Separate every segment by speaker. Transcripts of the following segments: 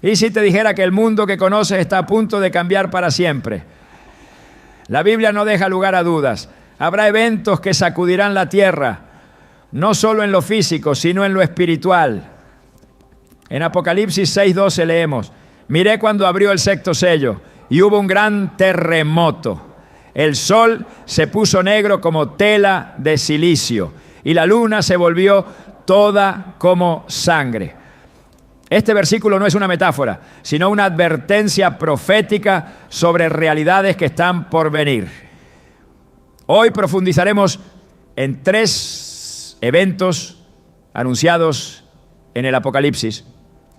Speaker 1: ¿Y si te dijera que el mundo que conoces está a punto de cambiar para siempre? La Biblia no deja lugar a dudas. Habrá eventos que sacudirán la tierra, no solo en lo físico, sino en lo espiritual. En Apocalipsis 6:12 leemos: miré cuando abrió el sexto sello y hubo un gran terremoto. El sol se puso negro como tela de silicio y la luna se volvió toda como sangre. Este versículo no es una metáfora, sino una advertencia profética sobre realidades que están por venir. Hoy profundizaremos en 3 eventos anunciados en el Apocalipsis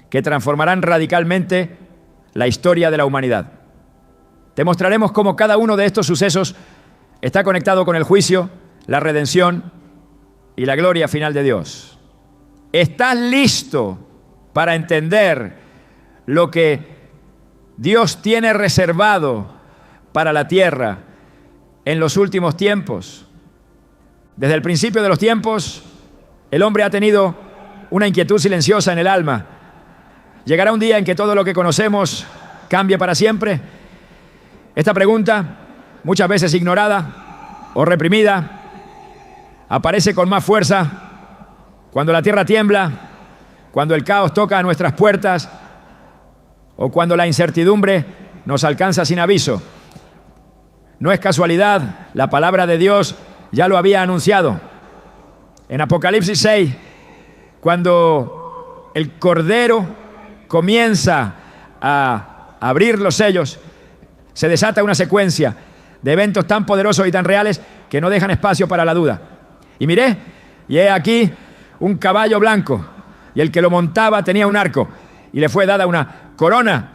Speaker 1: que transformarán radicalmente la historia de la humanidad. Te mostraremos cómo cada uno de estos sucesos está conectado con el juicio, la redención y la gloria final de Dios. ¿Estás listo para entender lo que Dios tiene reservado para la tierra en los últimos tiempos? Desde el principio de los tiempos, el hombre ha tenido una inquietud silenciosa en el alma. ¿Llegará un día en que todo lo que conocemos cambie para siempre? Esta pregunta, muchas veces ignorada o reprimida, aparece con más fuerza cuando la tierra tiembla, cuando el caos toca a nuestras puertas o cuando la incertidumbre nos alcanza sin aviso. No es casualidad, la palabra de Dios ya lo había anunciado. En Apocalipsis 6, cuando el Cordero comienza a abrir los sellos, se desata una secuencia de eventos tan poderosos y tan reales que no dejan espacio para la duda. Y miré, y he aquí un caballo blanco, y el que lo montaba tenía un arco, y le fue dada una corona,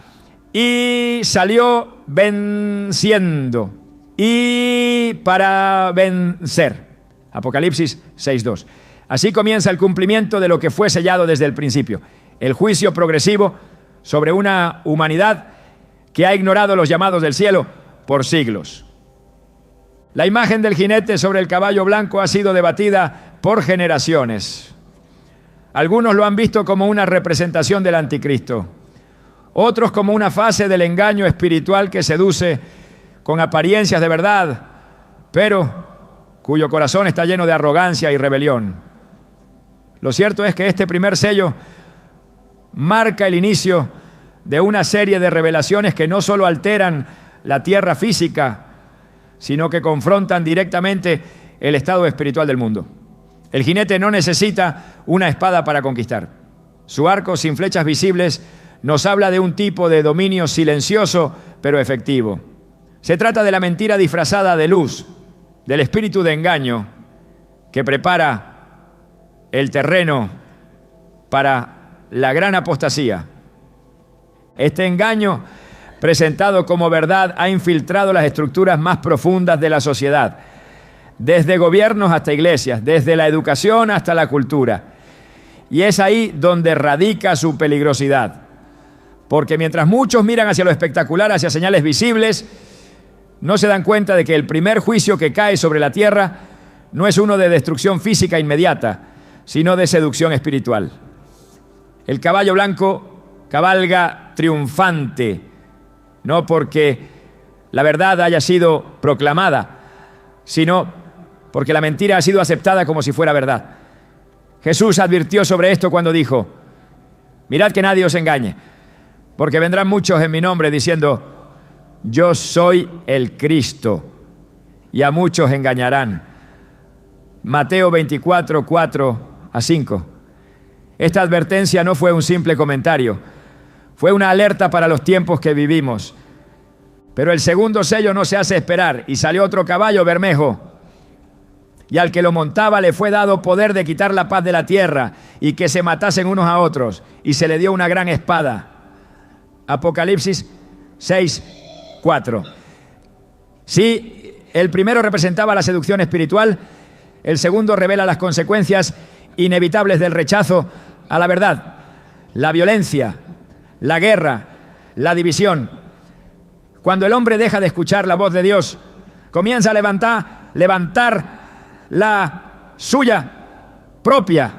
Speaker 1: y salió venciendo, y para vencer. Apocalipsis 6:2. Así comienza el cumplimiento de lo que fue sellado desde el principio, el juicio progresivo sobre una humanidad que ha ignorado los llamados del cielo por siglos. La imagen del jinete sobre el caballo blanco ha sido debatida por generaciones. Algunos lo han visto como una representación del anticristo, otros como una fase del engaño espiritual que seduce con apariencias de verdad, pero cuyo corazón está lleno de arrogancia y rebelión. Lo cierto es que este primer sello marca el inicio de una serie de revelaciones que no solo alteran la tierra física, sino que confrontan directamente el estado espiritual del mundo. El jinete no necesita una espada para conquistar. Su arco sin flechas visibles nos habla de un tipo de dominio silencioso pero efectivo. Se trata de la mentira disfrazada de luz, del espíritu de engaño que prepara el terreno para la gran apostasía. Este engaño, presentado como verdad, ha infiltrado las estructuras más profundas de la sociedad, desde gobiernos hasta iglesias, desde la educación hasta la cultura. Y es ahí donde radica su peligrosidad. Porque mientras muchos miran hacia lo espectacular, hacia señales visibles, no se dan cuenta de que el primer juicio que cae sobre la tierra no es uno de destrucción física inmediata, sino de seducción espiritual. El caballo blanco cabalga triunfante, no porque la verdad haya sido proclamada, sino porque la mentira ha sido aceptada como si fuera verdad. Jesús advirtió sobre esto cuando dijo: mirad que nadie os engañe, porque vendrán muchos en mi nombre diciendo: yo soy el Cristo, y a muchos engañarán. Mateo 24, 4-5. Esta advertencia no fue un simple comentario, fue una alerta para los tiempos que vivimos. Pero el segundo sello no se hace esperar, y salió otro caballo bermejo, y al que lo montaba le fue dado poder de quitar la paz de la tierra, y que se matasen unos a otros, y se le dio una gran espada. Apocalipsis 6:4. Si el primero representaba la seducción espiritual, el segundo revela las consecuencias inevitables del rechazo a la verdad, la violencia, la guerra, la división. Cuando el hombre deja de escuchar la voz de Dios, comienza a levantar la suya propia.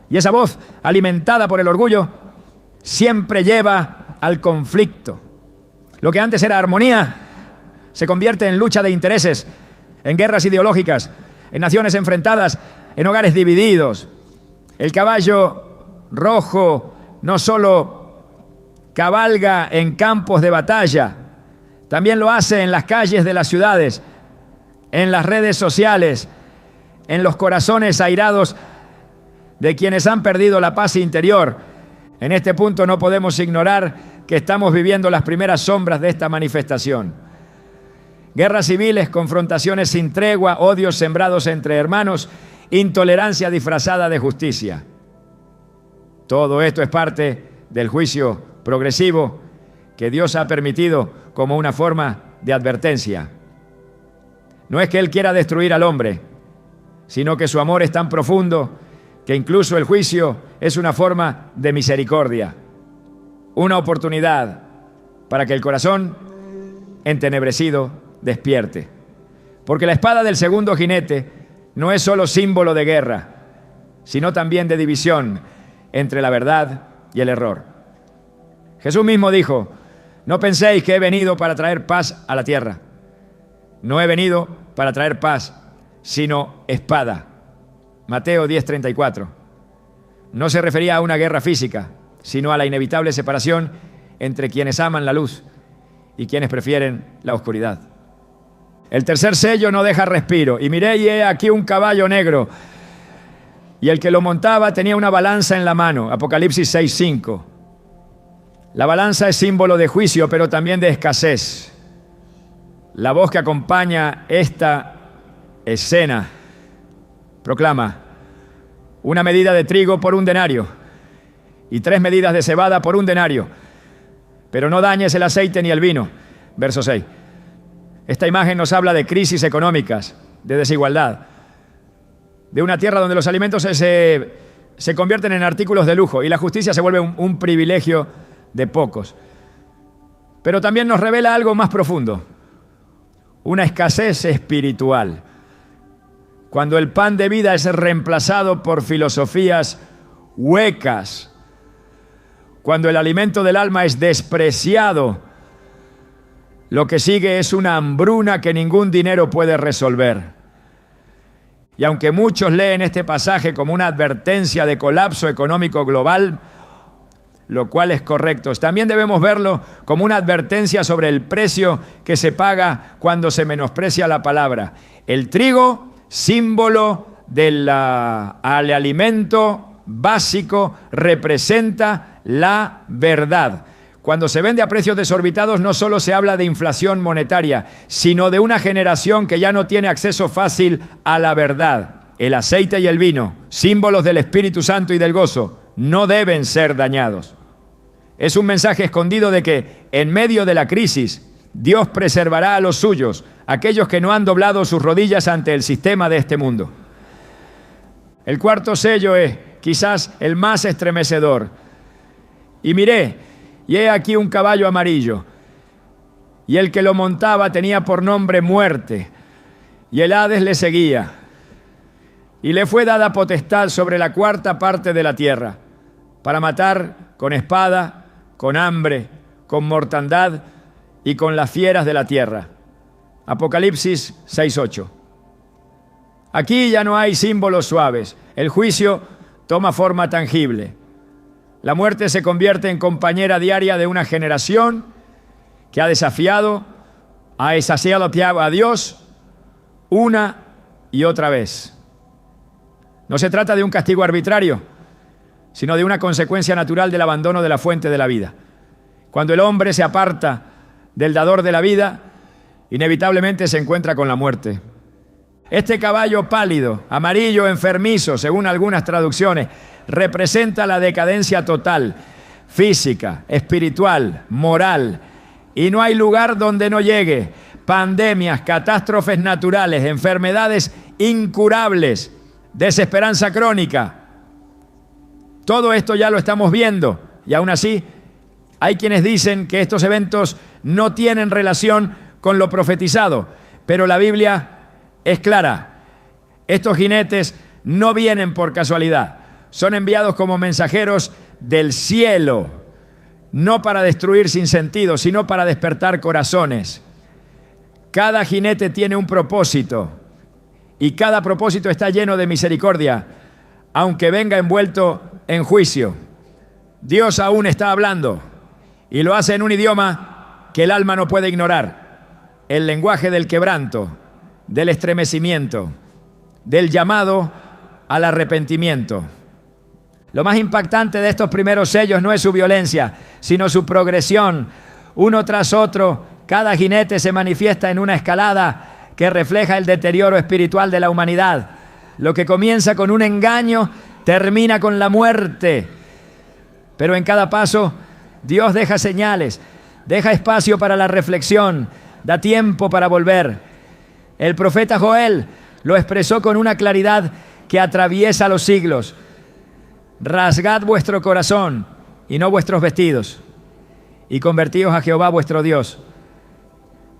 Speaker 1: Y esa voz, alimentada por el orgullo, siempre lleva al conflicto. Lo que antes era armonía se convierte en lucha de intereses, en guerras ideológicas, en naciones enfrentadas, en hogares divididos. El caballo rojo no solo cabalga en campos de batalla, también lo hace en las calles de las ciudades, en las redes sociales, en los corazones airados de quienes han perdido la paz interior. En este punto no podemos ignorar que estamos viviendo las primeras sombras de esta manifestación. Guerras civiles, confrontaciones sin tregua, odios sembrados entre hermanos, intolerancia disfrazada de justicia. Todo esto es parte del juicio progresivo que Dios ha permitido como una forma de advertencia. No es que Él quiera destruir al hombre, sino que su amor es tan profundo que incluso el juicio es una forma de misericordia, una oportunidad para que el corazón entenebrecido despierte. Porque la espada del segundo jinete no es solo símbolo de guerra, sino también de división entre la verdad y el error. Jesús mismo dijo: no penséis que he venido para traer paz a la tierra. No he venido para traer paz, sino espada. Mateo 10:34. No se refería a una guerra física, sino a la inevitable separación entre quienes aman la luz y quienes prefieren la oscuridad. El tercer sello no deja respiro. Y miré y he aquí un caballo negro, y el que lo montaba tenía una balanza en la mano. Apocalipsis 6:5. La balanza es símbolo de juicio, pero también de escasez. La voz que acompaña esta escena proclama: una medida de trigo por 1 denario y 3 medidas de cebada por 1 denario, pero no dañes el aceite ni el vino. Verso 6. Esta imagen nos habla de crisis económicas, de desigualdad, de una tierra donde los alimentos se convierten en artículos de lujo y la justicia se vuelve un privilegio de pocos. Pero también nos revela algo más profundo: una escasez espiritual. Cuando el pan de vida es reemplazado por filosofías huecas, cuando el alimento del alma es despreciado, lo que sigue es una hambruna que ningún dinero puede resolver. Y aunque muchos leen este pasaje como una advertencia de colapso económico global, lo cual es correcto, también debemos verlo como una advertencia sobre el precio que se paga cuando se menosprecia la palabra. El trigo, símbolo del alimento básico, representa la verdad. Cuando se vende a precios desorbitados, no solo se habla de inflación monetaria, sino de una generación que ya no tiene acceso fácil a la verdad. El aceite y el vino, símbolos del Espíritu Santo y del gozo, no deben ser dañados. Es un mensaje escondido de que en medio de la crisis, Dios preservará a los suyos, aquellos que no han doblado sus rodillas ante el sistema de este mundo. El cuarto sello es quizás el más estremecedor. Y miré, y he aquí un caballo amarillo, y el que lo montaba tenía por nombre Muerte, y el Hades le seguía. Y le fue dada potestad sobre la 4ª parte de la tierra, para matar con espada, con hambre, con mortandad y con las fieras de la tierra. Apocalipsis 6:8. Aquí ya no hay símbolos suaves. El juicio toma forma tangible. La muerte se convierte en compañera diaria de una generación que ha desafiado, ha desafiado a Dios una y otra vez. No se trata de un castigo arbitrario, sino de una consecuencia natural del abandono de la fuente de la vida. Cuando el hombre se aparta del dador de la vida, inevitablemente se encuentra con la muerte. Este caballo pálido, amarillo, enfermizo, según algunas traducciones, representa la decadencia total, física, espiritual, moral, y no hay lugar donde no llegue. Pandemias, catástrofes naturales, enfermedades incurables, desesperanza crónica. Todo esto ya lo estamos viendo, y aún así hay quienes dicen que estos eventos no tienen relación con lo profetizado, pero la Biblia es clara. Estos jinetes no vienen por casualidad, son enviados como mensajeros del cielo no para destruir sin sentido, sino para despertar corazones. Cada jinete tiene un propósito y cada propósito está lleno de misericordia, aunque venga envuelto en juicio. Dios aún está hablando y lo hace en un idioma que el alma no puede ignorar, el lenguaje del quebranto, del estremecimiento, del llamado al arrepentimiento. Lo más impactante de estos primeros sellos no es su violencia, sino su progresión. Uno tras otro, cada jinete se manifiesta en una escalada que refleja el deterioro espiritual de la humanidad. Lo que comienza con un engaño, termina con la muerte. Pero en cada paso, Dios deja señales, deja espacio para la reflexión, da tiempo para volver. El profeta Joel lo expresó con una claridad que atraviesa los siglos. Rasgad vuestro corazón y no vuestros vestidos, y convertíos a Jehová vuestro Dios,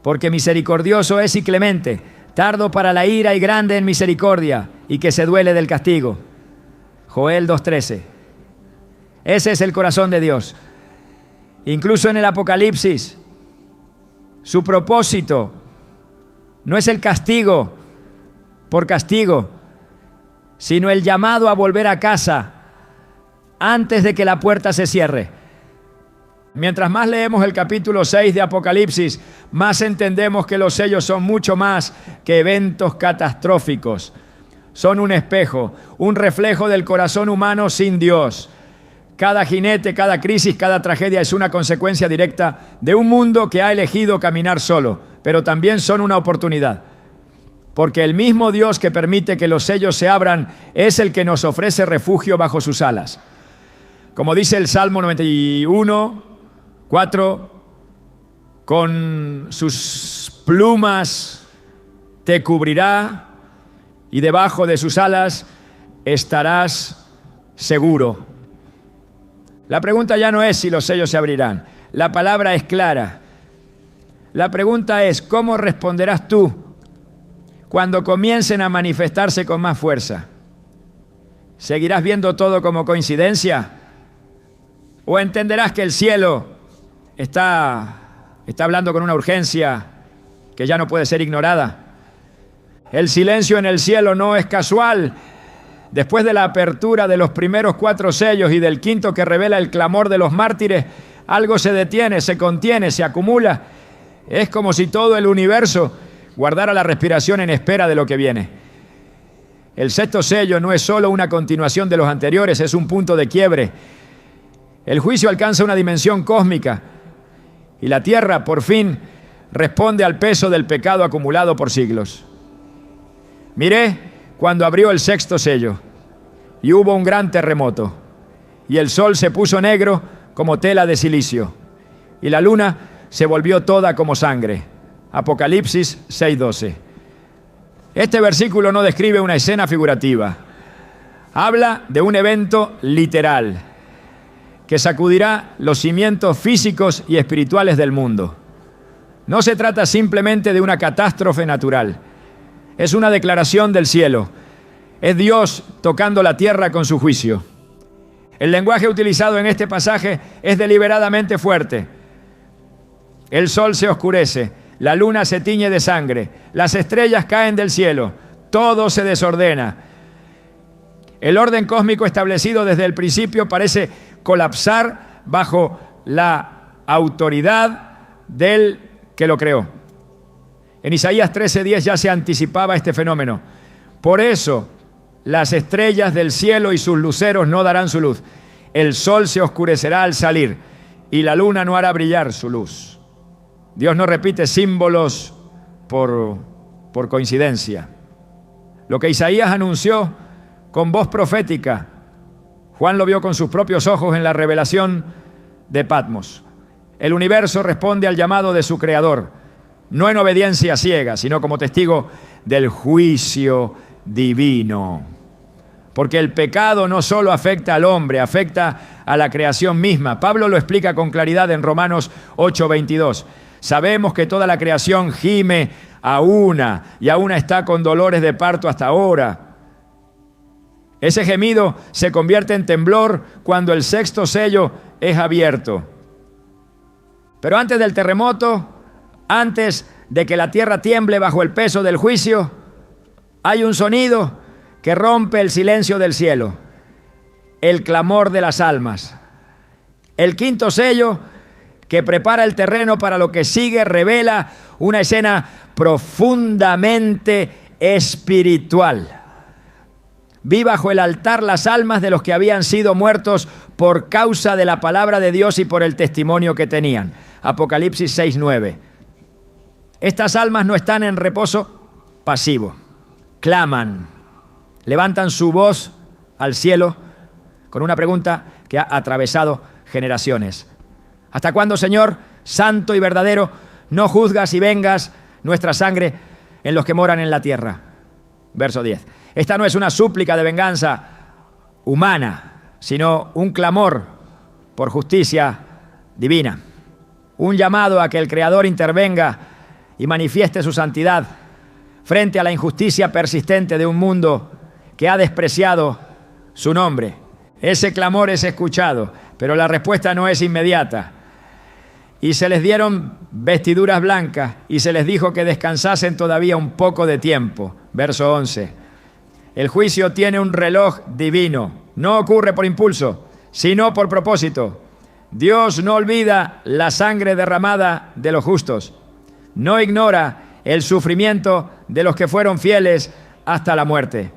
Speaker 1: porque misericordioso es y clemente, tardo para la ira y grande en misericordia, y que se duele del castigo. Joel 2:13. Ese es el corazón de Dios. Incluso en el Apocalipsis, su propósito no es el castigo por castigo, sino el llamado a volver a casa antes de que la puerta se cierre. Mientras más leemos el capítulo 6 de Apocalipsis, más entendemos que los sellos son mucho más que eventos catastróficos. Son un espejo, un reflejo del corazón humano sin Dios. Cada jinete, cada crisis, cada tragedia es una consecuencia directa de un mundo que ha elegido caminar solo, pero también son una oportunidad. Porque el mismo Dios que permite que los sellos se abran es el que nos ofrece refugio bajo sus alas. Como dice el Salmo 91, 4, con sus plumas te cubrirá y debajo de sus alas estarás seguro. La pregunta ya no es si los sellos se abrirán. La palabra es clara. La pregunta es, ¿cómo responderás tú cuando comiencen a manifestarse con más fuerza? ¿Seguirás viendo todo como coincidencia? ¿O entenderás que el cielo está hablando con una urgencia que ya no puede ser ignorada? El silencio en el cielo no es casual. Después de la apertura de los primeros 4 sellos y del quinto que revela el clamor de los mártires, algo se detiene, se contiene, se acumula. Es como si todo el universo guardara la respiración en espera de lo que viene. El sexto sello no es solo una continuación de los anteriores, es un punto de quiebre. El juicio alcanza una dimensión cósmica y la tierra, por fin, responde al peso del pecado acumulado por siglos. Miré cuando abrió el sexto sello y hubo un gran terremoto y el sol se puso negro como tela de silicio y la luna se volvió toda como sangre. Apocalipsis 6:12. Este versículo no describe una escena figurativa. Habla de un evento literal que sacudirá los cimientos físicos y espirituales del mundo. No se trata simplemente de una catástrofe natural. Es una declaración del cielo. Es Dios tocando la tierra con su juicio. El lenguaje utilizado en este pasaje es deliberadamente fuerte. El sol se oscurece, la luna se tiñe de sangre, las estrellas caen del cielo, todo se desordena. El orden cósmico establecido desde el principio parece colapsar bajo la autoridad del que lo creó. En Isaías 13:10 ya se anticipaba este fenómeno. Por eso las estrellas del cielo y sus luceros no darán su luz. El sol se oscurecerá al salir y la luna no hará brillar su luz. Dios no repite símbolos por coincidencia. Lo que Isaías anunció con voz profética, Juan lo vio con sus propios ojos en la revelación de Patmos. El universo responde al llamado de su creador, no en obediencia ciega, sino como testigo del juicio divino. Porque el pecado no solo afecta al hombre, afecta a la creación misma. Pablo lo explica con claridad en Romanos 8:22. Sabemos que toda la creación gime a una y a una está con dolores de parto hasta ahora. Ese gemido se convierte en temblor cuando el sexto sello es abierto. Pero antes del terremoto, antes de que la tierra tiemble bajo el peso del juicio, hay un sonido que rompe el silencio del cielo, el clamor de las almas. El quinto sello, que prepara el terreno para lo que sigue, revela una escena profundamente espiritual. Vi bajo el altar las almas de los que habían sido muertos por causa de la palabra de Dios y por el testimonio que tenían. Apocalipsis 6:9. Estas almas no están en reposo pasivo. Claman, levantan su voz al cielo con una pregunta que ha atravesado generaciones. ¿Hasta cuándo, Señor, santo y verdadero, no juzgas y vengas nuestra sangre en los que moran en la tierra? Verso 10. Esta no es una súplica de venganza humana, sino un clamor por justicia divina. Un llamado a que el Creador intervenga y manifieste su santidad frente a la injusticia persistente de un mundo que ha despreciado su nombre. Ese clamor es escuchado, pero la respuesta no es inmediata. Y se les dieron vestiduras blancas y se les dijo que descansasen todavía un poco de tiempo. Verso 11. El juicio tiene un reloj divino. No ocurre por impulso, sino por propósito. Dios no olvida la sangre derramada de los justos. No ignora el sufrimiento de los que fueron fieles hasta la muerte.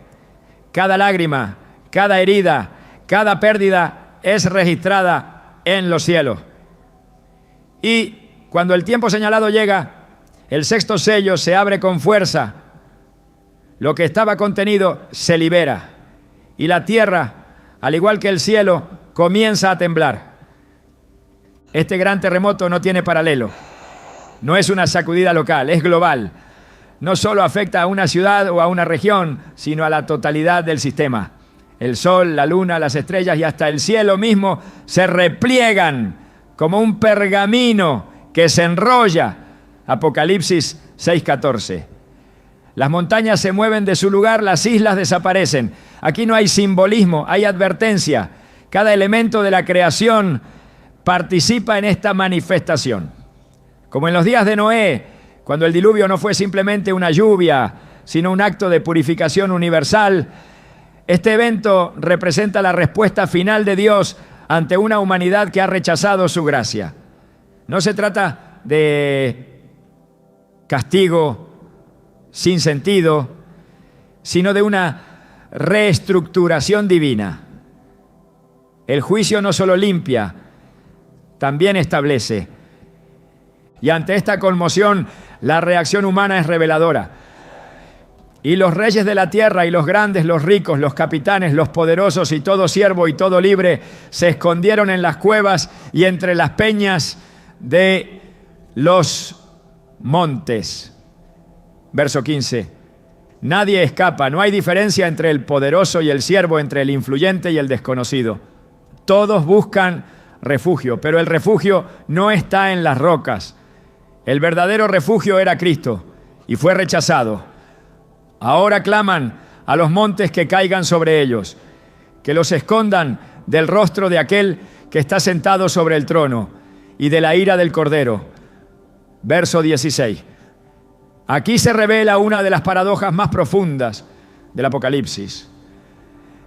Speaker 1: Cada lágrima, cada herida, cada pérdida es registrada en los cielos. Y cuando el tiempo señalado llega, el sexto sello se abre con fuerza. Lo que estaba contenido se libera. Y la tierra, al igual que el cielo, comienza a temblar. Este gran terremoto no tiene paralelo. No es una sacudida local, es global. No solo afecta a una ciudad o a una región, sino a la totalidad del sistema. El sol, la luna, las estrellas y hasta el cielo mismo se repliegan como un pergamino que se enrolla. Apocalipsis 6:14. Las montañas se mueven de su lugar, las islas desaparecen. Aquí no hay simbolismo, hay advertencia. Cada elemento de la creación participa en esta manifestación. Como en los días de Noé, cuando el diluvio no fue simplemente una lluvia, sino un acto de purificación universal, este evento representa la respuesta final de Dios ante una humanidad que ha rechazado su gracia. No se trata de castigo sin sentido, sino de una reestructuración divina. El juicio no solo limpia, también establece. Y ante esta conmoción, la reacción humana es reveladora. Y los reyes de la tierra y los grandes, los ricos, los capitanes, los poderosos y todo siervo y todo libre se escondieron en las cuevas y entre las peñas de los montes. Verso 15. Nadie escapa, no hay diferencia entre el poderoso y el siervo, entre el influyente y el desconocido. Todos buscan refugio, pero el refugio no está en las rocas. El verdadero refugio era Cristo y fue rechazado. Ahora claman a los montes que caigan sobre ellos, que los escondan del rostro de aquel que está sentado sobre el trono y de la ira del Cordero. Verso 16. Aquí se revela una de las paradojas más profundas del Apocalipsis.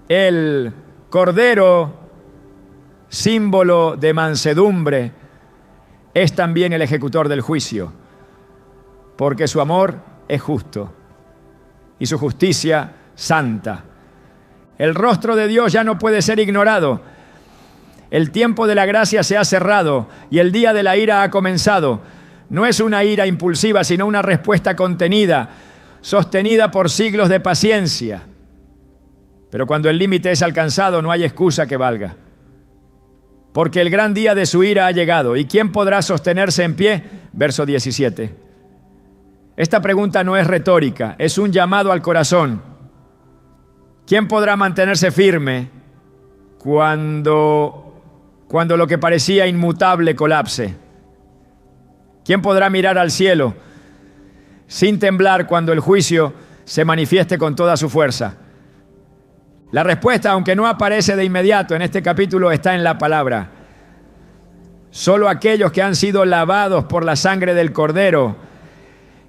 Speaker 1: El Cordero, símbolo de mansedumbre, es también el ejecutor del juicio, porque su amor es justo y su justicia santa. El rostro de Dios ya no puede ser ignorado. El tiempo de la gracia se ha cerrado y el día de la ira ha comenzado. No es una ira impulsiva, sino una respuesta contenida, sostenida por siglos de paciencia. Pero cuando el límite es alcanzado, no hay excusa que valga. Porque el gran día de su ira ha llegado. ¿Y quién podrá sostenerse en pie? Verso 17. Esta pregunta no es retórica, es un llamado al corazón. ¿Quién podrá mantenerse firme cuando lo que parecía inmutable colapse? ¿Quién podrá mirar al cielo sin temblar cuando el juicio se manifieste con toda su fuerza? La respuesta, aunque no aparece de inmediato en este capítulo, está en la palabra. Solo aquellos que han sido lavados por la sangre del Cordero,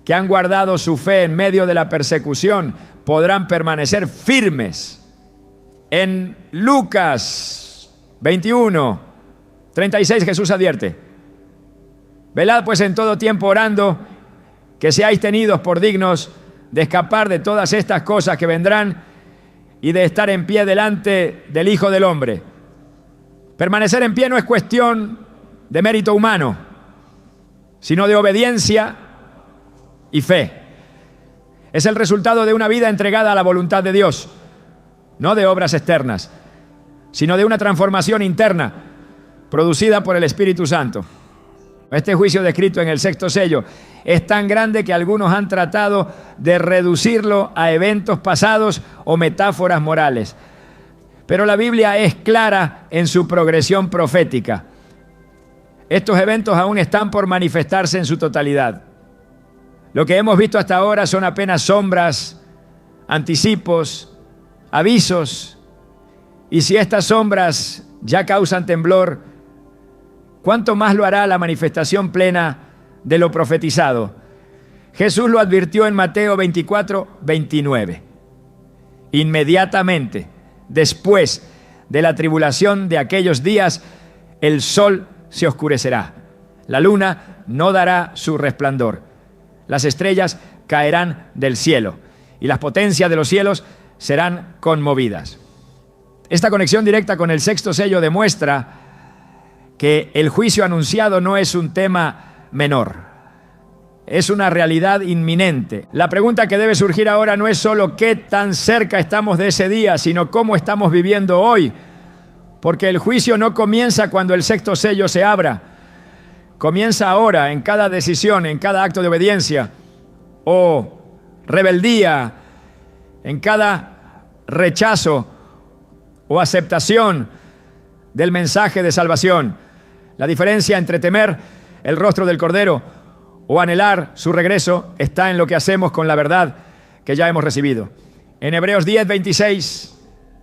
Speaker 1: que han guardado su fe en medio de la persecución, podrán permanecer firmes. En Lucas 21, 36 Jesús advierte: velad pues en todo tiempo orando, que seáis tenidos por dignos de escapar de todas estas cosas que vendrán y de estar en pie delante del Hijo del Hombre. Permanecer en pie no es cuestión de mérito humano, sino de obediencia y fe. Es el resultado de una vida entregada a la voluntad de Dios, no de obras externas, sino de una transformación interna producida por el Espíritu Santo. Este juicio descrito en el sexto sello es tan grande que algunos han tratado de reducirlo a eventos pasados o metáforas morales. Pero la Biblia es clara en su progresión profética. Estos eventos aún están por manifestarse en su totalidad. Lo que hemos visto hasta ahora son apenas sombras, anticipos, avisos. Y si estas sombras ya causan temblor, ¿cuánto más lo hará la manifestación plena de lo profetizado? Jesús lo advirtió en Mateo 24, 29. Inmediatamente después de la tribulación de aquellos días, el sol se oscurecerá, la luna no dará su resplandor, las estrellas caerán del cielo y las potencias de los cielos serán conmovidas. Esta conexión directa con el sexto sello demuestra que el juicio anunciado no es un tema menor, es una realidad inminente. La pregunta que debe surgir ahora no es solo qué tan cerca estamos de ese día, sino cómo estamos viviendo hoy, porque el juicio no comienza cuando el sexto sello se abra, comienza ahora, en cada decisión, en cada acto de obediencia o rebeldía, en cada rechazo o aceptación del mensaje de salvación. La diferencia entre temer el rostro del Cordero o anhelar su regreso está en lo que hacemos con la verdad que ya hemos recibido. En Hebreos 10, 26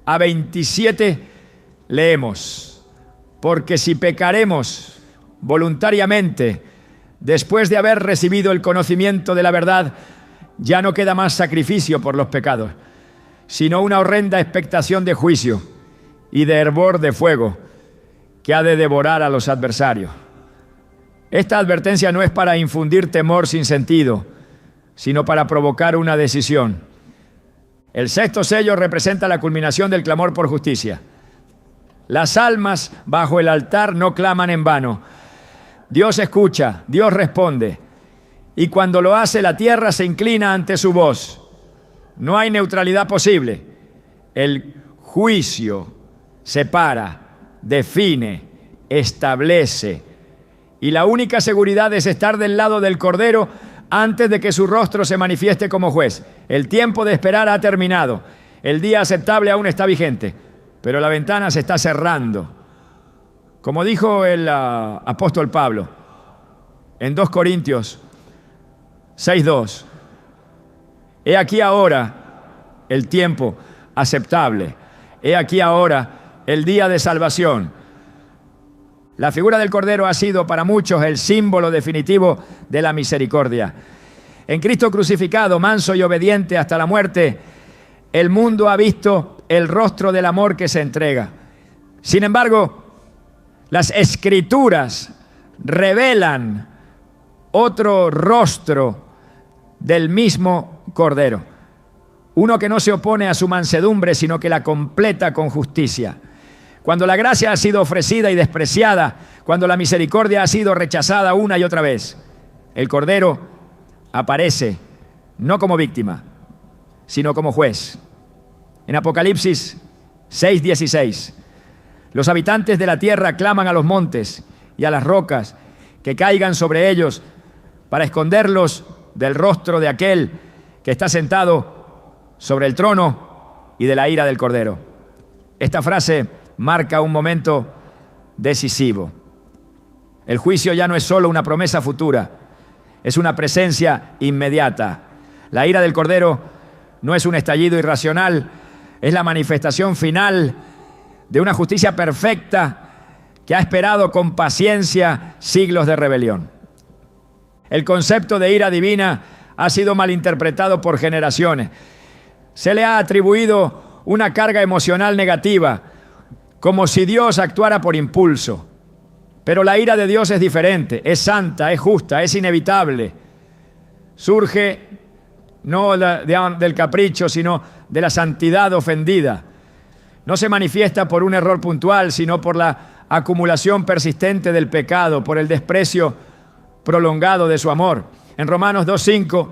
Speaker 1: a 27 leemos: porque si pecaremos voluntariamente después de haber recibido el conocimiento de la verdad, ya no queda más sacrificio por los pecados, sino una horrenda expectación de juicio y de hervor de fuego que ha de devorar a los adversarios. Esta advertencia no es para infundir temor sin sentido, sino para provocar una decisión. El sexto sello representa la culminación del clamor por justicia. Las almas bajo el altar no claman en vano. Dios escucha, Dios responde, y cuando lo hace, la tierra se inclina ante su voz. No hay neutralidad posible. El juicio separa, define, establece, y la única seguridad es estar del lado del Cordero antes de que su rostro se manifieste como juez. El tiempo de esperar ha terminado. El día aceptable aún está vigente, pero la ventana se está cerrando. Como dijo el apóstol Pablo en 2 Corintios 6:2, he aquí ahora el tiempo aceptable, he aquí ahora el día de salvación. La figura del Cordero ha sido para muchos el símbolo definitivo de la misericordia. En Cristo crucificado, manso y obediente hasta la muerte, el mundo ha visto el rostro del amor que se entrega. Sin embargo, las Escrituras revelan otro rostro del mismo Cordero. Uno que no se opone a su mansedumbre, sino que la completa con justicia. Cuando la gracia ha sido ofrecida y despreciada, cuando la misericordia ha sido rechazada una y otra vez, el Cordero aparece no como víctima, sino como juez. En Apocalipsis 6:16, los habitantes de la tierra claman a los montes y a las rocas que caigan sobre ellos para esconderlos del rostro de aquel que está sentado sobre el trono y de la ira del Cordero. Esta frase marca un momento decisivo. El juicio ya no es solo una promesa futura, es una presencia inmediata. La ira del Cordero no es un estallido irracional, es la manifestación final de una justicia perfecta que ha esperado con paciencia siglos de rebelión. El concepto de ira divina ha sido malinterpretado por generaciones. Se le ha atribuido una carga emocional negativa, como si Dios actuara por impulso. Pero la ira de Dios es diferente, es santa, es justa, es inevitable. Surge no del capricho, sino de la santidad ofendida. No se manifiesta por un error puntual, sino por la acumulación persistente del pecado, por el desprecio prolongado de su amor. En Romanos 2:5,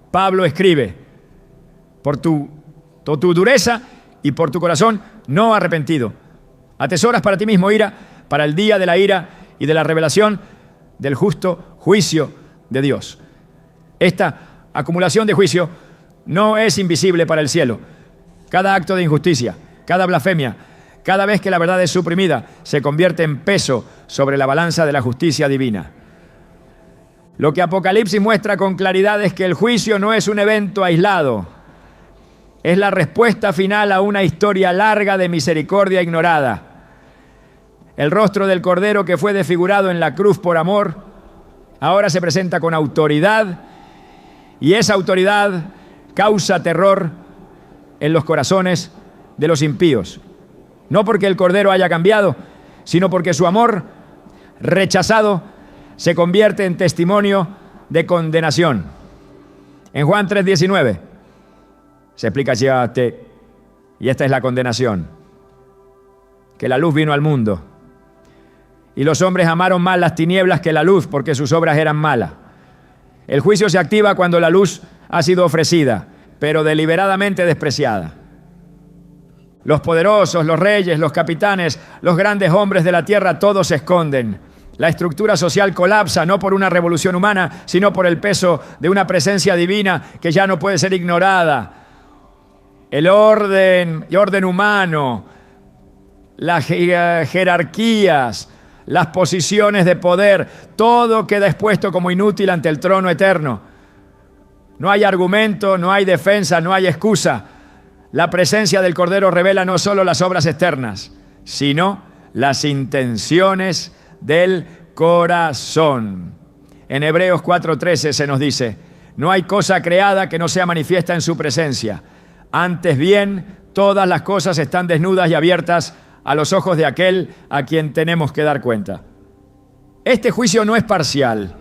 Speaker 1: Pablo escribe: por tu dureza y por tu corazón no arrepentido, atesoras para ti mismo ira, para el día de la ira y de la revelación del justo juicio de Dios. Esta acumulación de juicio no es invisible para el cielo. Cada acto de injusticia, cada blasfemia, cada vez que la verdad es suprimida, se convierte en peso sobre la balanza de la justicia divina. Lo que Apocalipsis muestra con claridad es que el juicio no es un evento aislado. Es la respuesta final a una historia larga de misericordia ignorada. El rostro del Cordero que fue desfigurado en la cruz por amor, ahora se presenta con autoridad, y esa autoridad causa terror en los corazones de los impíos. No porque el Cordero haya cambiado, sino porque su amor rechazado se convierte en testimonio de condenación. En Juan 3:19 se explica así: y esta es la condenación, que la luz vino al mundo, y los hombres amaron más las tinieblas que la luz, porque sus obras eran malas. El juicio se activa cuando la luz ha sido ofrecida, pero deliberadamente despreciada. Los poderosos, los reyes, los capitanes, los grandes hombres de la tierra, todos se esconden. La estructura social colapsa no por una revolución humana, sino por el peso de una presencia divina que ya no puede ser ignorada. El orden humano, las jerarquías, las posiciones de poder, todo queda expuesto como inútil ante el trono eterno. No hay argumento, no hay defensa, no hay excusa. La presencia del Cordero revela no solo las obras externas, sino las intenciones del corazón. En Hebreos 4:13 se nos dice: no hay cosa creada que no sea manifiesta en su presencia. Antes bien, todas las cosas están desnudas y abiertas a los ojos de aquel a quien tenemos que dar cuenta. Este juicio no es parcial,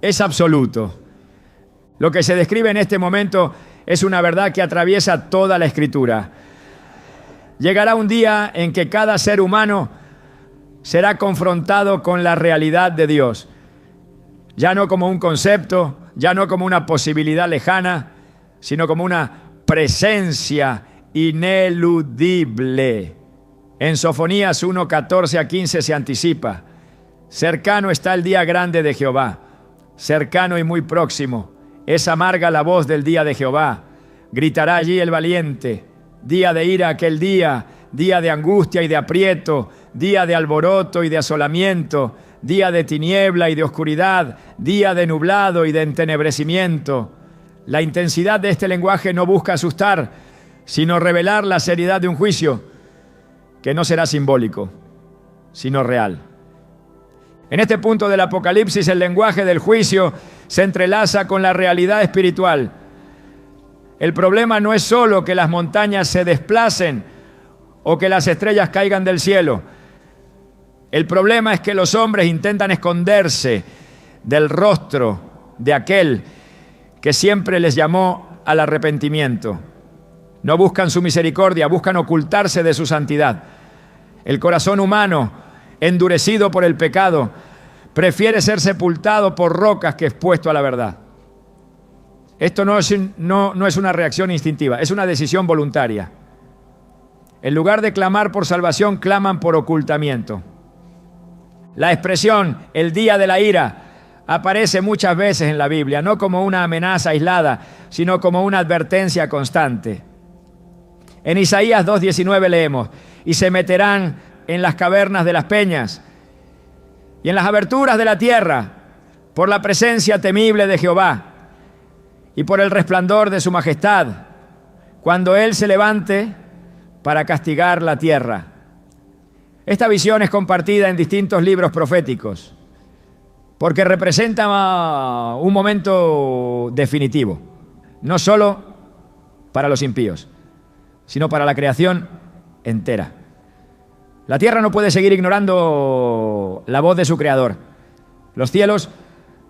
Speaker 1: es absoluto. Lo que se describe en este momento es una verdad que atraviesa toda la Escritura. Llegará un día en que cada ser humano será confrontado con la realidad de Dios, ya no como un concepto, ya no como una posibilidad lejana, sino como una presencia ineludible. En Sofonías 1:14-15 se anticipa: cercano está el día grande de Jehová, cercano y muy próximo. Es amarga la voz del día de Jehová. Gritará allí el valiente. Día de ira aquel día, día de angustia y de aprieto, día de alboroto y de asolamiento, día de tiniebla y de oscuridad, día de nublado y de entenebrecimiento. La intensidad de este lenguaje no busca asustar, sino revelar la seriedad de un juicio que no será simbólico, sino real. En este punto del Apocalipsis, el lenguaje del juicio se entrelaza con la realidad espiritual. El problema no es solo que las montañas se desplacen o que las estrellas caigan del cielo. El problema es que los hombres intentan esconderse del rostro de aquel que siempre les llamó al arrepentimiento. No buscan su misericordia, buscan ocultarse de su santidad. El corazón humano, endurecido por el pecado, prefiere ser sepultado por rocas que expuesto a la verdad. Esto no es una reacción instintiva, es una decisión voluntaria. En lugar de clamar por salvación, claman por ocultamiento. La expresión "el día de la ira" aparece muchas veces en la Biblia, no como una amenaza aislada, sino como una advertencia constante. En Isaías 2:19 leemos: y se meterán en las cavernas de las peñas y en las aberturas de la tierra por la presencia temible de Jehová y por el resplandor de su majestad, cuando Él se levante para castigar la tierra. Esta visión es compartida en distintos libros proféticos porque representa un momento definitivo, no solo para los impíos, sino para la creación entera. La tierra no puede seguir ignorando la voz de su creador. Los cielos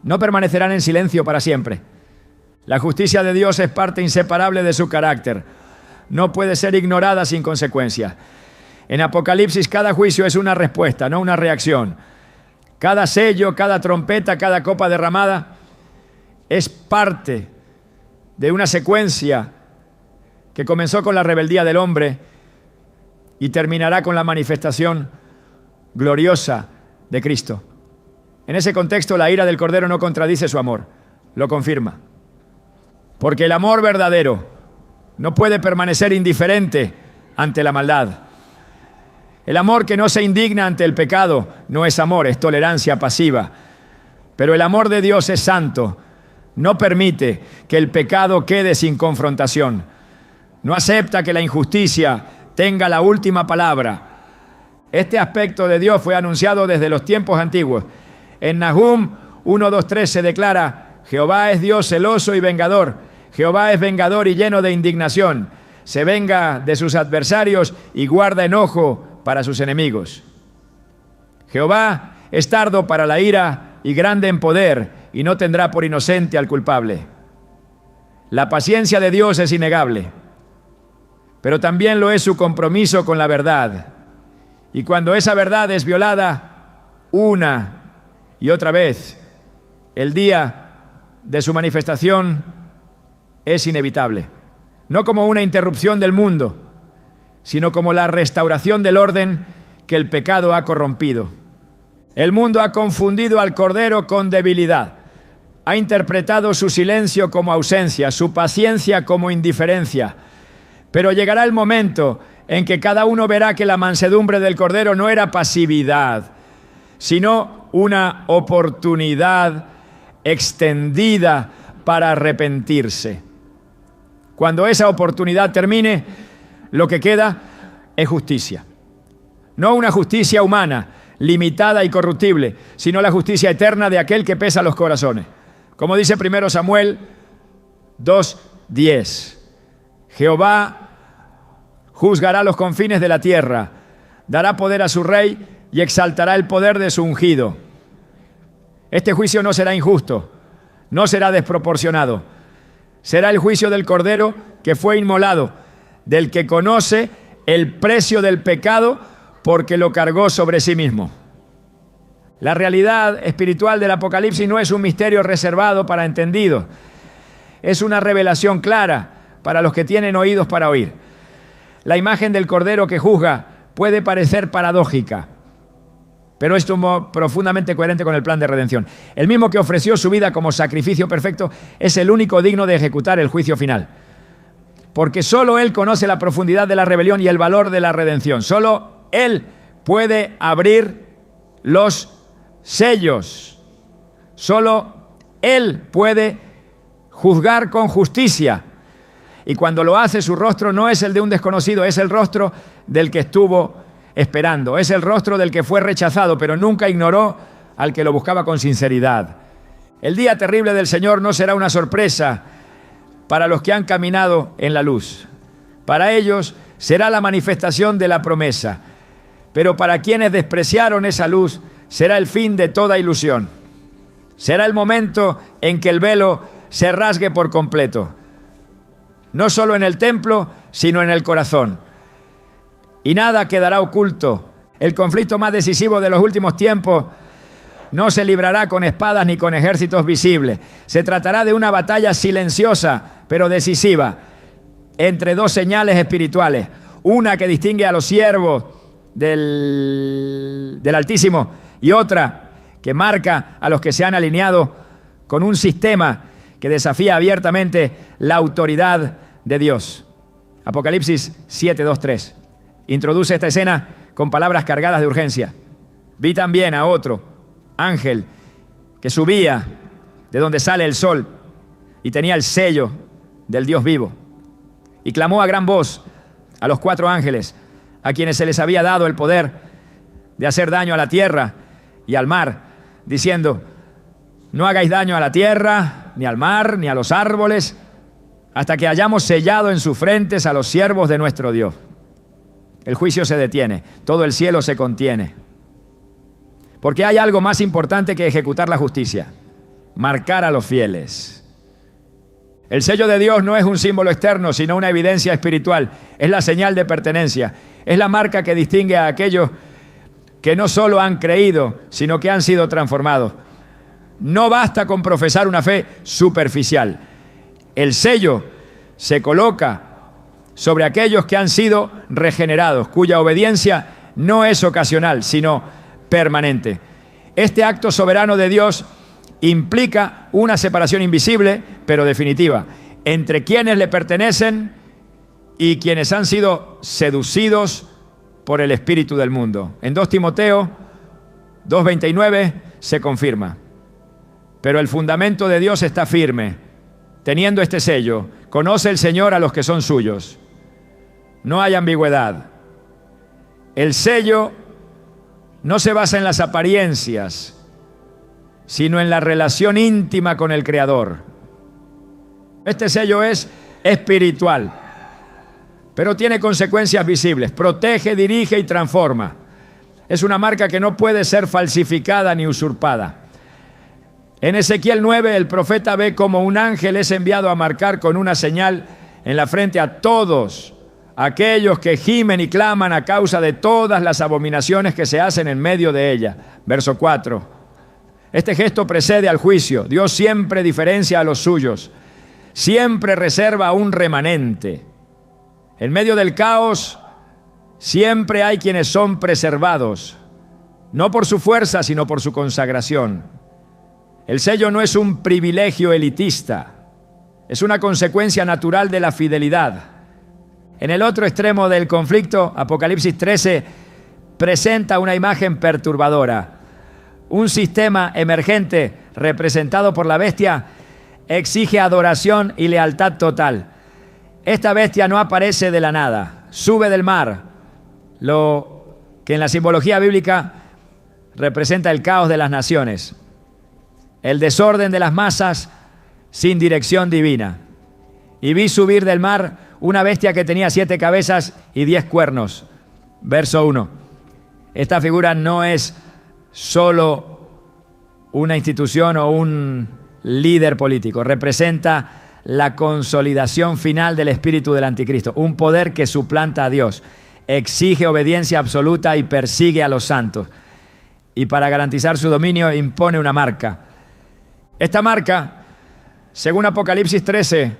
Speaker 1: no permanecerán en silencio para siempre. La justicia de Dios es parte inseparable de su carácter. No puede ser ignorada sin consecuencia. En Apocalipsis cada juicio es una respuesta, no una reacción. Cada sello, cada trompeta, cada copa derramada es parte de una secuencia que comenzó con la rebeldía del hombre y terminará con la manifestación gloriosa de Cristo. En ese contexto, la ira del Cordero no contradice su amor, lo confirma. Porque el amor verdadero no puede permanecer indiferente ante la maldad. El amor que no se indigna ante el pecado no es amor, es tolerancia pasiva. Pero el amor de Dios es santo, no permite que el pecado quede sin confrontación. No acepta que la injusticia tenga la última palabra. Este aspecto de Dios fue anunciado desde los tiempos antiguos. En Nahum 1:2-3 se declara: Jehová es Dios celoso y vengador. Jehová es vengador y lleno de indignación. Se venga de sus adversarios y guarda enojo para sus enemigos. Jehová es tardo para la ira y grande en poder, y no tendrá por inocente al culpable. La paciencia de Dios es innegable, pero también lo es su compromiso con la verdad. Y cuando esa verdad es violada una y otra vez, el día de su manifestación es inevitable. No como una interrupción del mundo, sino como la restauración del orden que el pecado ha corrompido. El mundo ha confundido al Cordero con debilidad. Ha interpretado su silencio como ausencia, su paciencia como indiferencia. Pero llegará el momento en que cada uno verá que la mansedumbre del Cordero no era pasividad, sino una oportunidad extendida para arrepentirse. Cuando esa oportunidad termine, lo que queda es justicia. No una justicia humana, limitada y corruptible, sino la justicia eterna de aquel que pesa los corazones. Como dice 1 Samuel 2:10, Jehová juzgará los confines de la tierra, dará poder a su rey y exaltará el poder de su ungido. Este juicio no será injusto, no será desproporcionado. Será el juicio del Cordero que fue inmolado, del que conoce el precio del pecado porque lo cargó sobre sí mismo. La realidad espiritual del Apocalipsis no es un misterio reservado para entendidos. Es una revelación clara para los que tienen oídos para oír. La imagen del Cordero que juzga puede parecer paradójica, pero es profundamente coherente con el plan de redención. El mismo que ofreció su vida como sacrificio perfecto es el único digno de ejecutar el juicio final. Porque solo Él conoce la profundidad de la rebelión y el valor de la redención. Solo Él puede abrir los sellos. Solo Él puede juzgar con justicia. Y cuando lo hace, su rostro no es el de un desconocido, es el rostro del que estuvo esperando. Es el rostro del que fue rechazado, pero nunca ignoró al que lo buscaba con sinceridad. El día terrible del Señor no será una sorpresa para los que han caminado en la luz. Para ellos será la manifestación de la promesa. Pero para quienes despreciaron esa luz, será el fin de toda ilusión. Será el momento en que el velo se rasgue por completo. No solo en el templo, sino en el corazón. Y nada quedará oculto. El conflicto más decisivo de los últimos tiempos no se librará con espadas ni con ejércitos visibles. Se tratará de una batalla silenciosa, pero decisiva, entre dos señales espirituales. Una que distingue a los siervos del Altísimo y otra que marca a los que se han alineado con un sistema que desafía abiertamente la autoridad de Dios. Apocalipsis 7:2-3 introduce esta escena con palabras cargadas de urgencia. Vi también a otro ángel que subía de donde sale el sol y tenía el sello del Dios vivo. Y clamó a gran voz a los 4 ángeles, a quienes se les había dado el poder de hacer daño a la tierra y al mar, diciendo: no hagáis daño a la tierra, ni al mar, ni a los árboles, hasta que hayamos sellado en sus frentes a los siervos de nuestro Dios. El juicio se detiene, todo el cielo se contiene. Porque hay algo más importante que ejecutar la justicia: marcar a los fieles. El sello de Dios no es un símbolo externo, sino una evidencia espiritual. Es la señal de pertenencia. Es la marca que distingue a aquellos que no solo han creído, sino que han sido transformados. No basta con profesar una fe superficial. El sello se coloca sobre aquellos que han sido regenerados, cuya obediencia no es ocasional, sino permanente. Este acto soberano de Dios implica una separación invisible, pero definitiva, entre quienes le pertenecen y quienes han sido seducidos por el espíritu del mundo. En 2 Timoteo 2:29 se confirma: pero el fundamento de Dios está firme, teniendo este sello: conoce el Señor a los que son suyos. No hay ambigüedad. El sello no se basa en las apariencias, sino en la relación íntima con el Creador. Este sello es espiritual, pero tiene consecuencias visibles. Protege, dirige y transforma. Es una marca que no puede ser falsificada ni usurpada. En Ezequiel 9, el profeta ve como un ángel es enviado a marcar con una señal en la frente a todos aquellos que gimen y claman a causa de todas las abominaciones que se hacen en medio de ella. Verso 4. Este gesto precede al juicio. Dios siempre diferencia a los suyos. Siempre reserva un remanente. En medio del caos, siempre hay quienes son preservados, no por su fuerza, sino por su consagración. El sello no es un privilegio elitista, es una consecuencia natural de la fidelidad. En el otro extremo del conflicto, Apocalipsis 13 presenta una imagen perturbadora. Un sistema emergente representado por la bestia exige adoración y lealtad total. Esta bestia no aparece de la nada, sube del mar, lo que en la simbología bíblica representa el caos de las naciones, el desorden de las masas sin dirección divina. Y vi subir del mar una bestia que tenía 7 cabezas y 10 cuernos. Verso 1. Esta figura no es solo una institución o un líder político, representa la consolidación final del espíritu del anticristo, un poder que suplanta a Dios, exige obediencia absoluta y persigue a los santos, y para garantizar su dominio impone una marca. Esta marca, según Apocalipsis 13,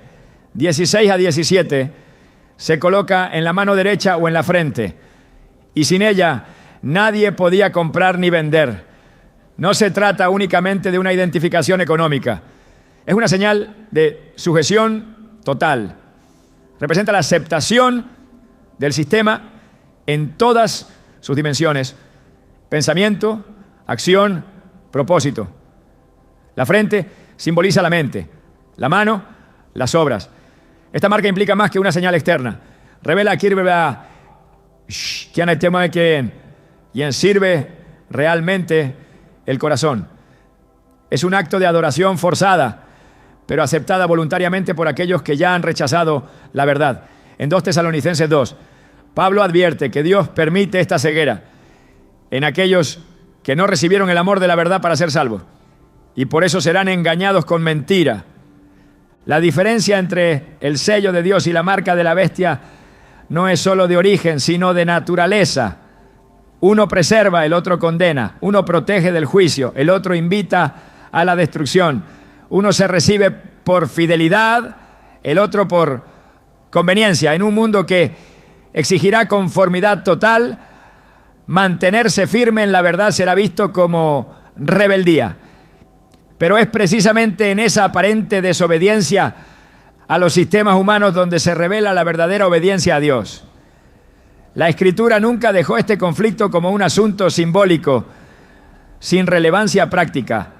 Speaker 1: 16 a 17, se coloca en la mano derecha o en la frente, y sin ella nadie podía comprar ni vender. No se trata únicamente de una identificación económica. Es una señal de sujeción total. Representa la aceptación del sistema en todas sus dimensiones: pensamiento, acción, propósito. La frente simboliza la mente, la mano, las obras. Esta marca implica más que una señal externa. Revela quien sirve realmente el corazón. Es un acto de adoración forzada, pero aceptada voluntariamente por aquellos que ya han rechazado la verdad. En 2 Tesalonicenses 2, Pablo advierte que Dios permite esta ceguera en aquellos que no recibieron el amor de la verdad para ser salvos, y por eso serán engañados con mentira. La diferencia entre el sello de Dios y la marca de la bestia no es solo de origen, sino de naturaleza. Uno preserva, el otro condena. Uno protege del juicio, el otro invita a la destrucción. Uno se recibe por fidelidad, el otro por conveniencia. En un mundo que exigirá conformidad total, mantenerse firme en la verdad será visto como rebeldía. Pero es precisamente en esa aparente desobediencia a los sistemas humanos donde se revela la verdadera obediencia a Dios. La Escritura nunca dejó este conflicto como un asunto simbólico, sin relevancia práctica.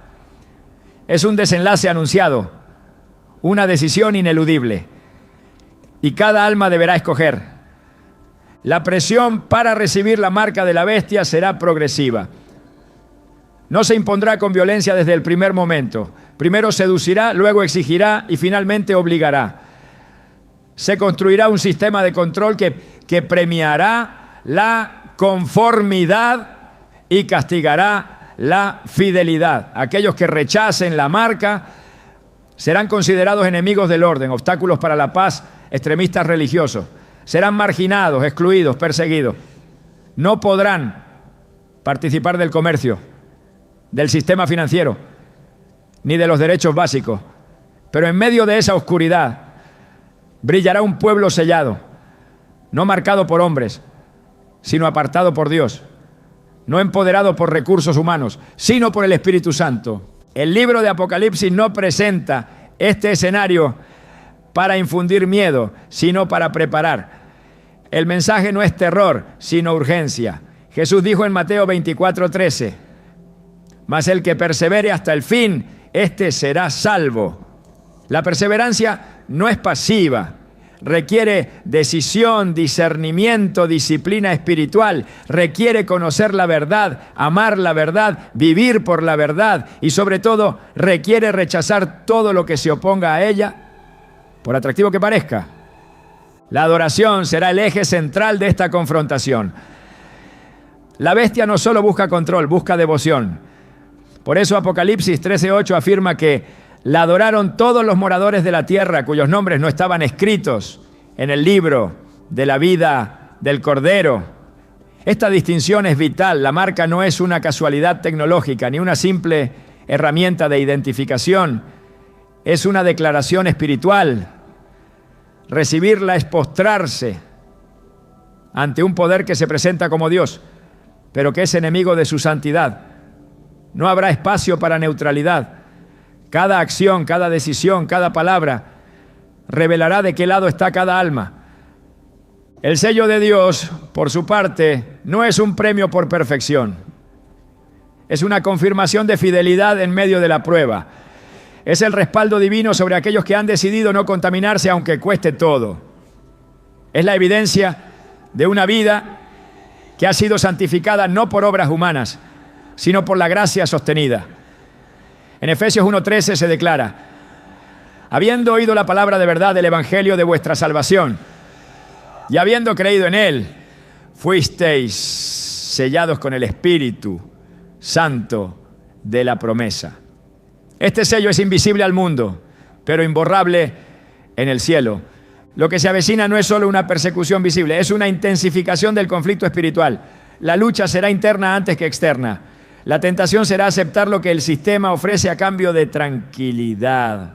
Speaker 1: Es un desenlace anunciado, una decisión ineludible. Y cada alma deberá escoger. La presión para recibir la marca de la bestia será progresiva. No se impondrá con violencia desde el primer momento. Primero seducirá, luego exigirá y finalmente obligará. Se construirá un sistema de control que premiará la conformidad y castigará la fidelidad. Aquellos que rechacen la marca serán considerados enemigos del orden, obstáculos para la paz, extremistas religiosos. Serán marginados, excluidos, perseguidos. No podrán participar del comercio, del sistema financiero, ni de los derechos básicos. Pero en medio de esa oscuridad brillará un pueblo sellado, no marcado por hombres, sino apartado por Dios, no empoderado por recursos humanos, sino por el Espíritu Santo. El libro de Apocalipsis no presenta este escenario para infundir miedo, sino para preparar. El mensaje no es terror, sino urgencia. Jesús dijo en Mateo 24:13, mas el que persevere hasta el fin, este será salvo. La perseverancia no es pasiva, requiere decisión, discernimiento, disciplina espiritual, requiere conocer la verdad, amar la verdad, vivir por la verdad y sobre todo requiere rechazar todo lo que se oponga a ella, por atractivo que parezca. La adoración será el eje central de esta confrontación. La bestia no solo busca control, busca devoción. Por eso Apocalipsis 13:8 afirma que la adoraron todos los moradores de la tierra cuyos nombres no estaban escritos en el libro de la vida del Cordero. Esta distinción es vital. La marca no es una casualidad tecnológica ni una simple herramienta de identificación. Es una declaración espiritual. Recibirla es postrarse ante un poder que se presenta como Dios, pero que es enemigo de su santidad. No habrá espacio para neutralidad. Cada acción, cada decisión, cada palabra revelará de qué lado está cada alma. El sello de Dios, por su parte, no es un premio por perfección. Es una confirmación de fidelidad en medio de la prueba. Es el respaldo divino sobre aquellos que han decidido no contaminarse aunque cueste todo. Es la evidencia de una vida que ha sido santificada no por obras humanas, sino por la gracia sostenida. En Efesios 1:13 se declara: habiendo oído la palabra de verdad del evangelio de vuestra salvación, y habiendo creído en él, fuisteis sellados con el Espíritu Santo de la promesa. Este sello es invisible al mundo, pero imborrable en el cielo. Lo que se avecina no es solo una persecución visible, es una intensificación del conflicto espiritual. La lucha será interna antes que externa. La tentación será aceptar lo que el sistema ofrece a cambio de tranquilidad,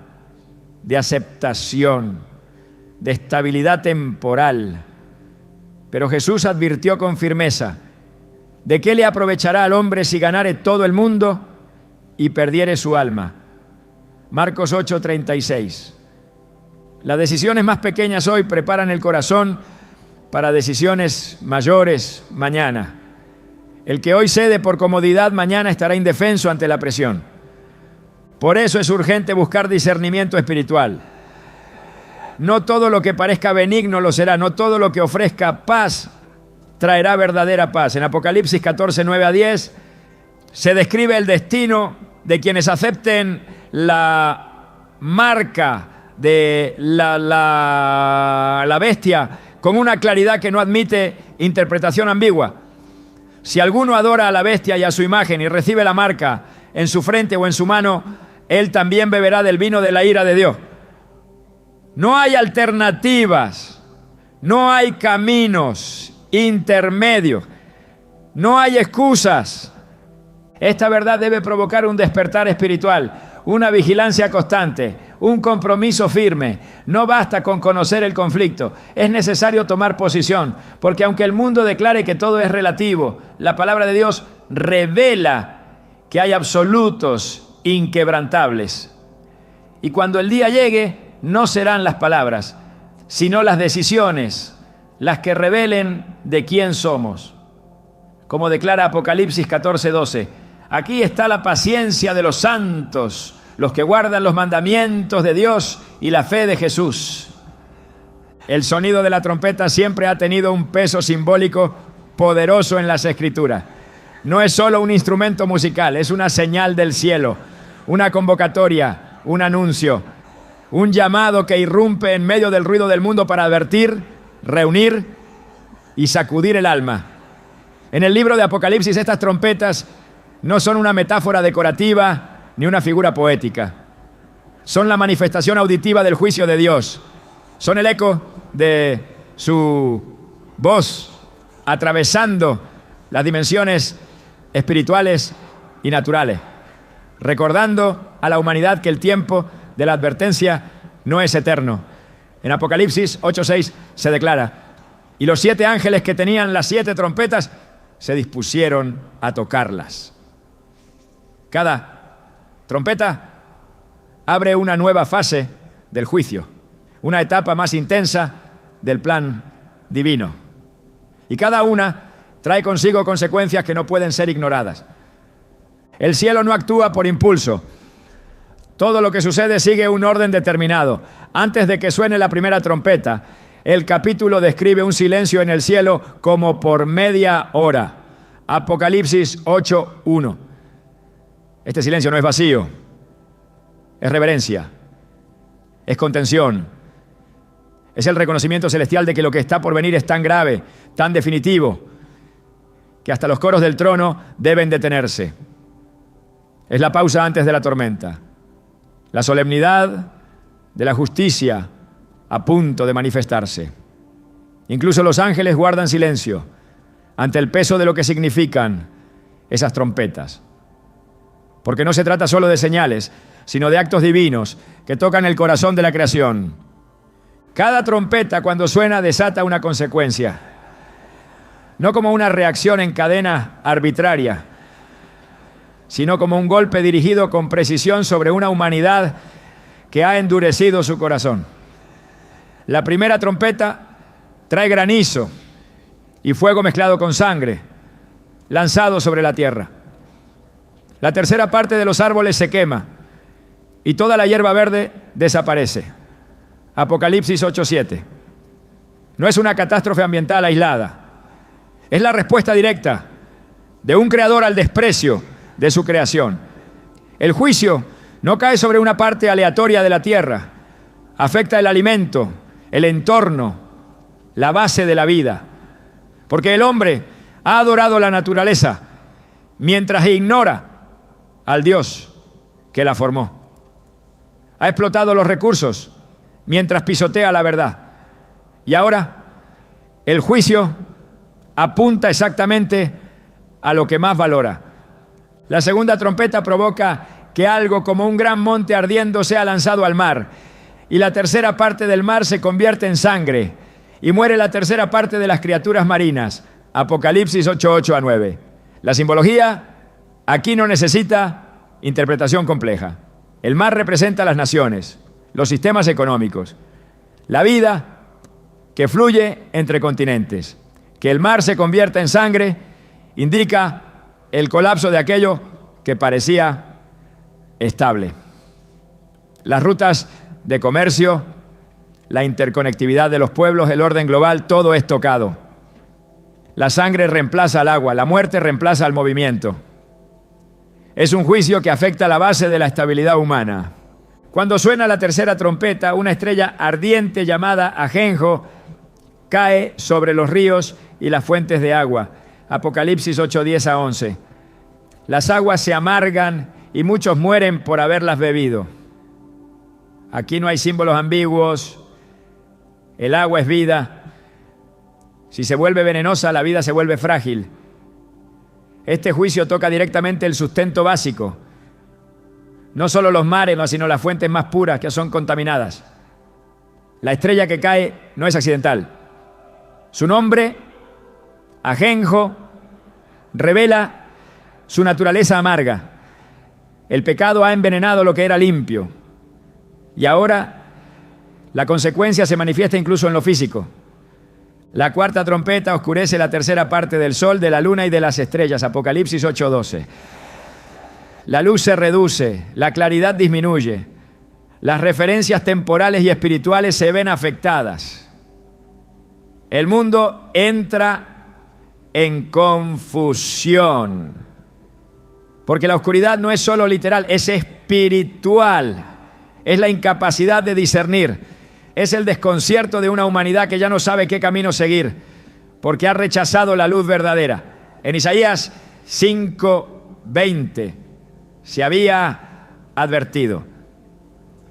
Speaker 1: de aceptación, de estabilidad temporal. Pero Jesús advirtió con firmeza: ¿de qué le aprovechará al hombre si ganare todo el mundo y perdiere su alma? Marcos 8:36. Las decisiones más pequeñas hoy preparan el corazón para decisiones mayores mañana. El que hoy cede por comodidad, mañana estará indefenso ante la presión. Por eso es urgente buscar discernimiento espiritual. No todo lo que parezca benigno lo será, no todo lo que ofrezca paz traerá verdadera paz. En Apocalipsis 14:9-10 se describe el destino de quienes acepten la marca de la bestia con una claridad que no admite interpretación ambigua. Si alguno adora a la bestia y a su imagen y recibe la marca en su frente o en su mano, él también beberá del vino de la ira de Dios. No hay alternativas, no hay caminos intermedios, no hay excusas. Esta verdad debe provocar un despertar espiritual, una vigilancia constante, un compromiso firme. No basta con conocer el conflicto, es necesario tomar posición, porque aunque el mundo declare que todo es relativo, la palabra de Dios revela que hay absolutos inquebrantables. Y cuando el día llegue, no serán las palabras, sino las decisiones las que revelen de quién somos. Como declara Apocalipsis 14:12, aquí está la paciencia de los santos, los que guardan los mandamientos de Dios y la fe de Jesús. El sonido de la trompeta siempre ha tenido un peso simbólico poderoso en las Escrituras. No es solo un instrumento musical, es una señal del cielo, una convocatoria, un anuncio, un llamado que irrumpe en medio del ruido del mundo para advertir, reunir y sacudir el alma. En el libro de Apocalipsis, estas trompetas no son una metáfora decorativa ni una figura poética. Son la manifestación auditiva del juicio de Dios. Son el eco de su voz atravesando las dimensiones espirituales y naturales, recordando a la humanidad que el tiempo de la advertencia no es eterno. En Apocalipsis 8:6 se declara: y los 7 ángeles que tenían las 7 trompetas se dispusieron a tocarlas. Cada trompeta abre una nueva fase del juicio, una etapa más intensa del plan divino. Y cada una trae consigo consecuencias que no pueden ser ignoradas. El cielo no actúa por impulso. Todo lo que sucede sigue un orden determinado. Antes de que suene la primera trompeta, el capítulo describe un silencio en el cielo como por media hora. Apocalipsis 8:1. Este silencio no es vacío, es reverencia, es contención, es el reconocimiento celestial de que lo que está por venir es tan grave, tan definitivo, que hasta los coros del trono deben detenerse. Es la pausa antes de la tormenta, la solemnidad de la justicia a punto de manifestarse. Incluso los ángeles guardan silencio ante el peso de lo que significan esas trompetas. Porque no se trata solo de señales, sino de actos divinos que tocan el corazón de la creación. Cada trompeta, cuando suena, desata una consecuencia. No como una reacción en cadena arbitraria, sino como un golpe dirigido con precisión sobre una humanidad que ha endurecido su corazón. La primera trompeta trae granizo y fuego mezclado con sangre, lanzado sobre la tierra. La tercera parte de los árboles se quema y toda la hierba verde desaparece. Apocalipsis 8:7. No es una catástrofe ambiental aislada. Es la respuesta directa de un creador al desprecio de su creación. El juicio no cae sobre una parte aleatoria de la tierra. Afecta el alimento, el entorno, la base de la vida. Porque el hombre ha adorado la naturaleza mientras ignora al Dios que la formó. Ha explotado los recursos mientras pisotea la verdad. Y ahora el juicio apunta exactamente a lo que más valora. La segunda trompeta provoca que algo como un gran monte ardiendo sea lanzado al mar. Y la tercera parte del mar se convierte en sangre. Y muere la tercera parte de las criaturas marinas. Apocalipsis 8:8-9. La simbología aquí no necesita interpretación compleja. El mar representa las naciones, los sistemas económicos, la vida que fluye entre continentes. Que el mar se convierta en sangre indica el colapso de aquello que parecía estable. Las rutas de comercio, la interconectividad de los pueblos, el orden global, todo es tocado. La sangre reemplaza al agua, la muerte reemplaza al movimiento. Es un juicio que afecta la base de la estabilidad humana. Cuando suena la tercera trompeta, una estrella ardiente llamada ajenjo cae sobre los ríos y las fuentes de agua. Apocalipsis 8:10-11. Las aguas se amargan y muchos mueren por haberlas bebido. Aquí no hay símbolos ambiguos. El agua es vida. Si se vuelve venenosa, la vida se vuelve frágil. Este juicio toca directamente el sustento básico. No solo los mares, sino las fuentes más puras que son contaminadas. La estrella que cae no es accidental. Su nombre, ajenjo, revela su naturaleza amarga. El pecado ha envenenado lo que era limpio. Y ahora la consecuencia se manifiesta incluso en lo físico. La cuarta trompeta oscurece la tercera parte del sol, de la luna y de las estrellas. Apocalipsis 8:12. La luz se reduce, la claridad disminuye. Las referencias temporales y espirituales se ven afectadas. El mundo entra en confusión. Porque la oscuridad no es solo literal, es espiritual. Es la incapacidad de discernir. Es el desconcierto de una humanidad que ya no sabe qué camino seguir, porque ha rechazado la luz verdadera. En Isaías 5:20 se había advertido: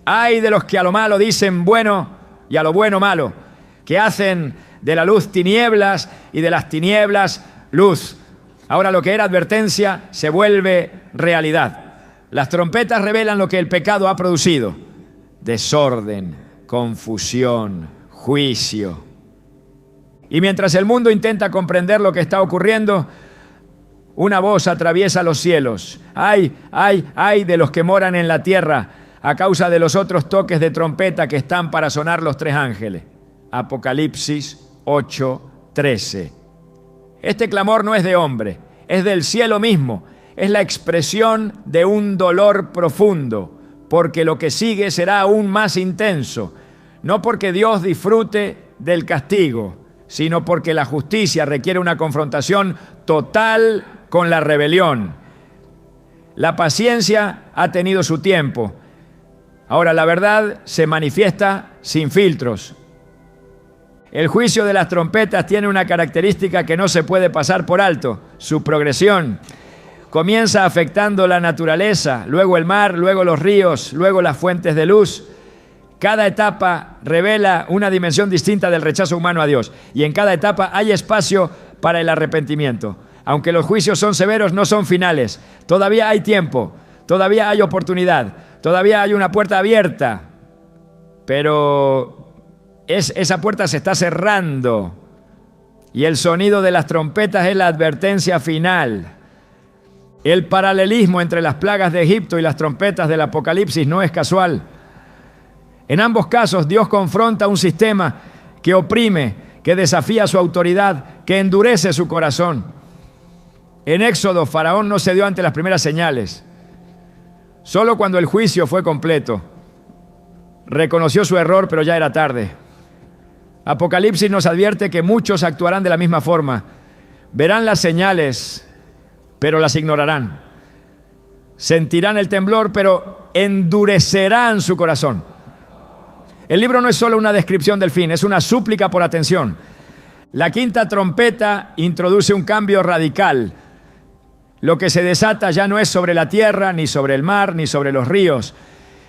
Speaker 1: ay de los que a lo malo dicen bueno y a lo bueno malo, que hacen de la luz tinieblas y de las tinieblas luz. Ahora lo que era advertencia se vuelve realidad. Las trompetas revelan lo que el pecado ha producido: desorden, confusión, juicio. Y mientras el mundo intenta comprender lo que está ocurriendo, una voz atraviesa los cielos: ay, ay, ay de los que moran en la tierra, a causa de los otros toques de trompeta que están para sonar los 3 ángeles. Apocalipsis 8:13. Este clamor no es de hombre, es del cielo mismo. Es la expresión de un dolor profundo, porque lo que sigue será aún más intenso. No porque Dios disfrute del castigo, sino porque la justicia requiere una confrontación total con la rebelión. La paciencia ha tenido su tiempo. Ahora la verdad se manifiesta sin filtros. El juicio de las trompetas tiene una característica que no se puede pasar por alto: su progresión. Comienza afectando la naturaleza, luego el mar, luego los ríos, luego las fuentes de luz. Cada etapa revela una dimensión distinta del rechazo humano a Dios, y en cada etapa hay espacio para el arrepentimiento. Aunque los juicios son severos, no son finales. Todavía hay tiempo, todavía hay oportunidad, todavía hay una puerta abierta, pero esa puerta se está cerrando, y el sonido de las trompetas es la advertencia final. El paralelismo entre las plagas de Egipto y las trompetas del Apocalipsis no es casual. En ambos casos, Dios confronta un sistema que oprime, que desafía su autoridad, que endurece su corazón. En Éxodo, Faraón no cedió ante las primeras señales. Solo cuando el juicio fue completo, reconoció su error, pero ya era tarde. Apocalipsis nos advierte que muchos actuarán de la misma forma. Verán las señales, pero las ignorarán. Sentirán el temblor, pero endurecerán su corazón. El libro no es solo una descripción del fin, es una súplica por atención. La quinta trompeta introduce un cambio radical. Lo que se desata ya no es sobre la tierra, ni sobre el mar, ni sobre los ríos.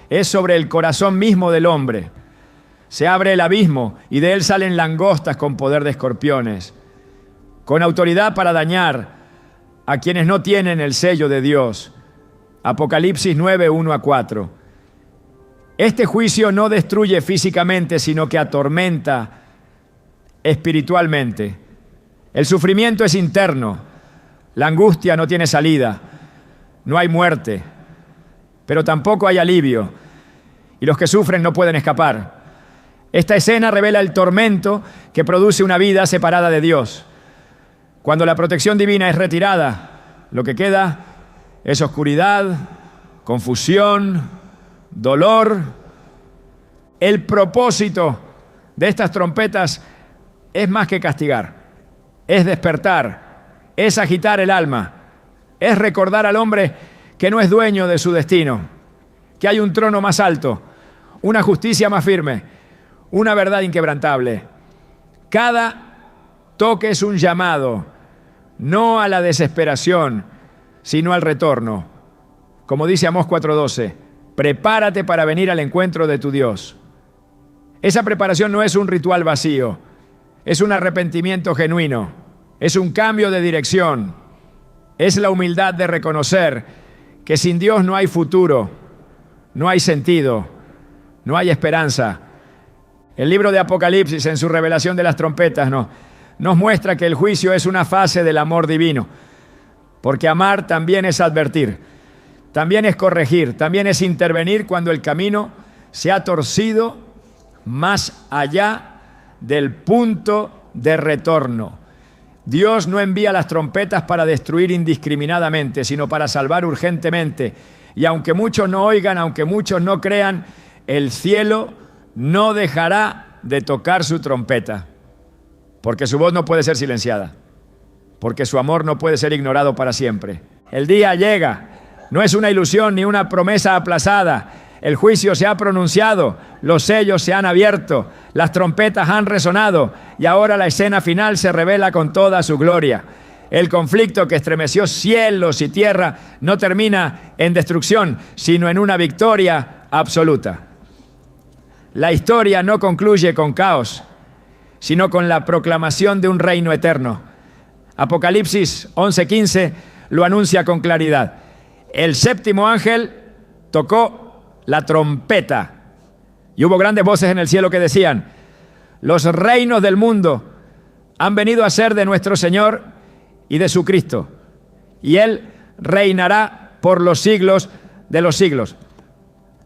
Speaker 1: Es sobre el corazón mismo del hombre. Se abre el abismo y de él salen langostas con poder de escorpiones, con autoridad para dañar a quienes no tienen el sello de Dios. Apocalipsis 9, 1-4. Este juicio no destruye físicamente, sino que atormenta espiritualmente. El sufrimiento es interno. La angustia no tiene salida. No hay muerte, pero tampoco hay alivio. Y los que sufren no pueden escapar. Esta escena revela el tormento que produce una vida separada de Dios. Cuando la protección divina es retirada, lo que queda es oscuridad, confusión, dolor. El propósito de estas trompetas es más que castigar, es despertar, es agitar el alma, es recordar al hombre que no es dueño de su destino, que hay un trono más alto, una justicia más firme, una verdad inquebrantable. Cada toque es un llamado, no a la desesperación, sino al retorno. Como dice Amós 4:12, prepárate para venir al encuentro de tu Dios. Esa preparación no es un ritual vacío, es un arrepentimiento genuino, es un cambio de dirección, es la humildad de reconocer que sin Dios no hay futuro, no hay sentido, no hay esperanza. El libro de Apocalipsis, en su revelación de las trompetas, nos muestra que el juicio es una fase del amor divino, porque amar también es advertir, también es corregir, también es intervenir cuando el camino se ha torcido más allá del punto de retorno. Dios no envía las trompetas para destruir indiscriminadamente, sino para salvar urgentemente. Y aunque muchos no oigan, aunque muchos no crean, el cielo no dejará de tocar su trompeta. porque su voz no puede ser silenciada, porque su amor no puede ser ignorado para siempre. El día llega, no es una ilusión ni una promesa aplazada. El juicio se ha pronunciado, los sellos se han abierto, las trompetas han resonado y ahora la escena final se revela con toda su gloria. El conflicto que estremeció cielos y tierra no termina en destrucción, sino en una victoria absoluta. La historia no concluye con caos, sino con la proclamación de un reino eterno. Apocalipsis 11:15 lo anuncia con claridad. El séptimo ángel tocó la trompeta y hubo grandes voces en el cielo que decían: los reinos del mundo han venido a ser de nuestro Señor y de su Cristo, y Él reinará por los siglos de los siglos.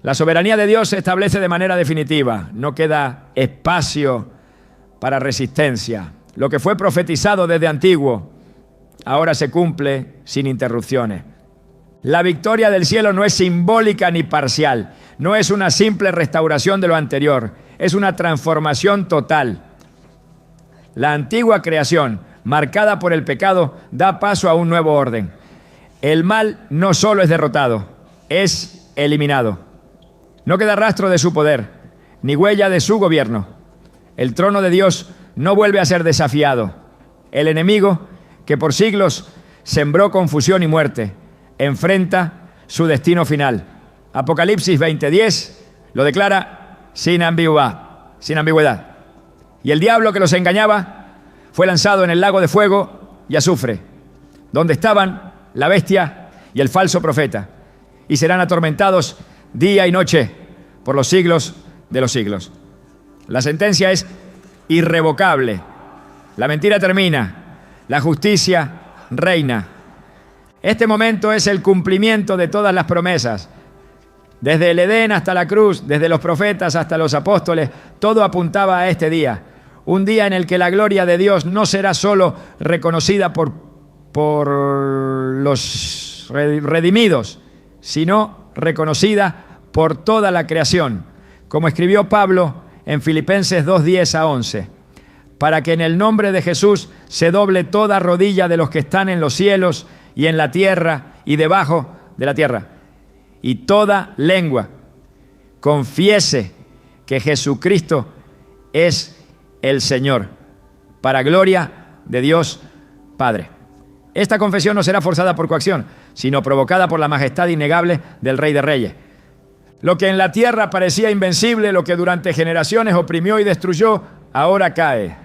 Speaker 1: La soberanía de Dios se establece de manera definitiva, no queda espacio para resistencia. Lo que fue profetizado desde antiguo, ahora se cumple sin interrupciones. La victoria del cielo no es simbólica ni parcial, no es una simple restauración de lo anterior, es una transformación total. La antigua creación, marcada por el pecado, da paso a un nuevo orden. El mal no solo es derrotado, es eliminado. No queda rastro de su poder, ni huella de su gobierno. El trono de Dios no vuelve a ser desafiado. El enemigo, que por siglos sembró confusión y muerte, enfrenta su destino final. Apocalipsis 20:10 lo declara sin ambigüedad. Y el diablo que los engañaba fue lanzado en el lago de fuego y azufre, donde estaban la bestia y el falso profeta, y serán atormentados día y noche por los siglos de los siglos. La sentencia es irrevocable. La mentira termina, la justicia reina. Este momento es el cumplimiento de todas las promesas. Desde el Edén hasta la cruz, desde los profetas hasta los apóstoles, todo apuntaba a este día. Un día en el que la gloria de Dios no será solo reconocida por los redimidos, sino reconocida por toda la creación. Como escribió Pablo en Filipenses 2:10-11, para que en el nombre de Jesús se doble toda rodilla de los que están en los cielos y en la tierra y debajo de la tierra, y toda lengua confiese que Jesucristo es el Señor, para gloria de Dios Padre. Esta confesión no será forzada por coacción, sino provocada por la majestad innegable del Rey de Reyes. Lo que en la tierra parecía invencible, lo que durante generaciones oprimió y destruyó, ahora cae.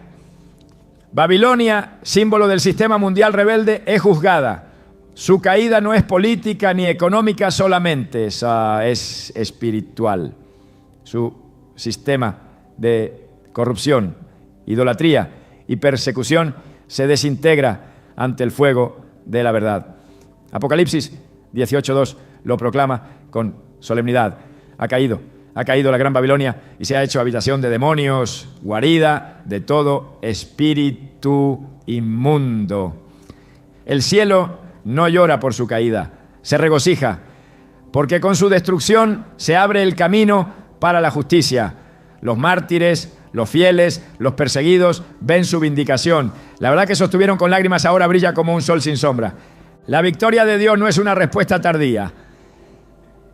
Speaker 1: Babilonia, símbolo del sistema mundial rebelde, es juzgada. Su caída no es política ni económica solamente, es espiritual. Su sistema de corrupción, idolatría y persecución se desintegra ante el fuego de la verdad. Apocalipsis 18:2 lo proclama con solemnidad. Ha caído la gran Babilonia y se ha hecho habitación de demonios, guarida de todo espíritu inmundo. El cielo no llora por su caída, se regocija, porque con su destrucción se abre el camino para la justicia. Los mártires, los fieles, los perseguidos ven su vindicación. La verdad que sostuvieron con lágrimas, ahora brilla como un sol sin sombra. La victoria de Dios no es una respuesta tardía.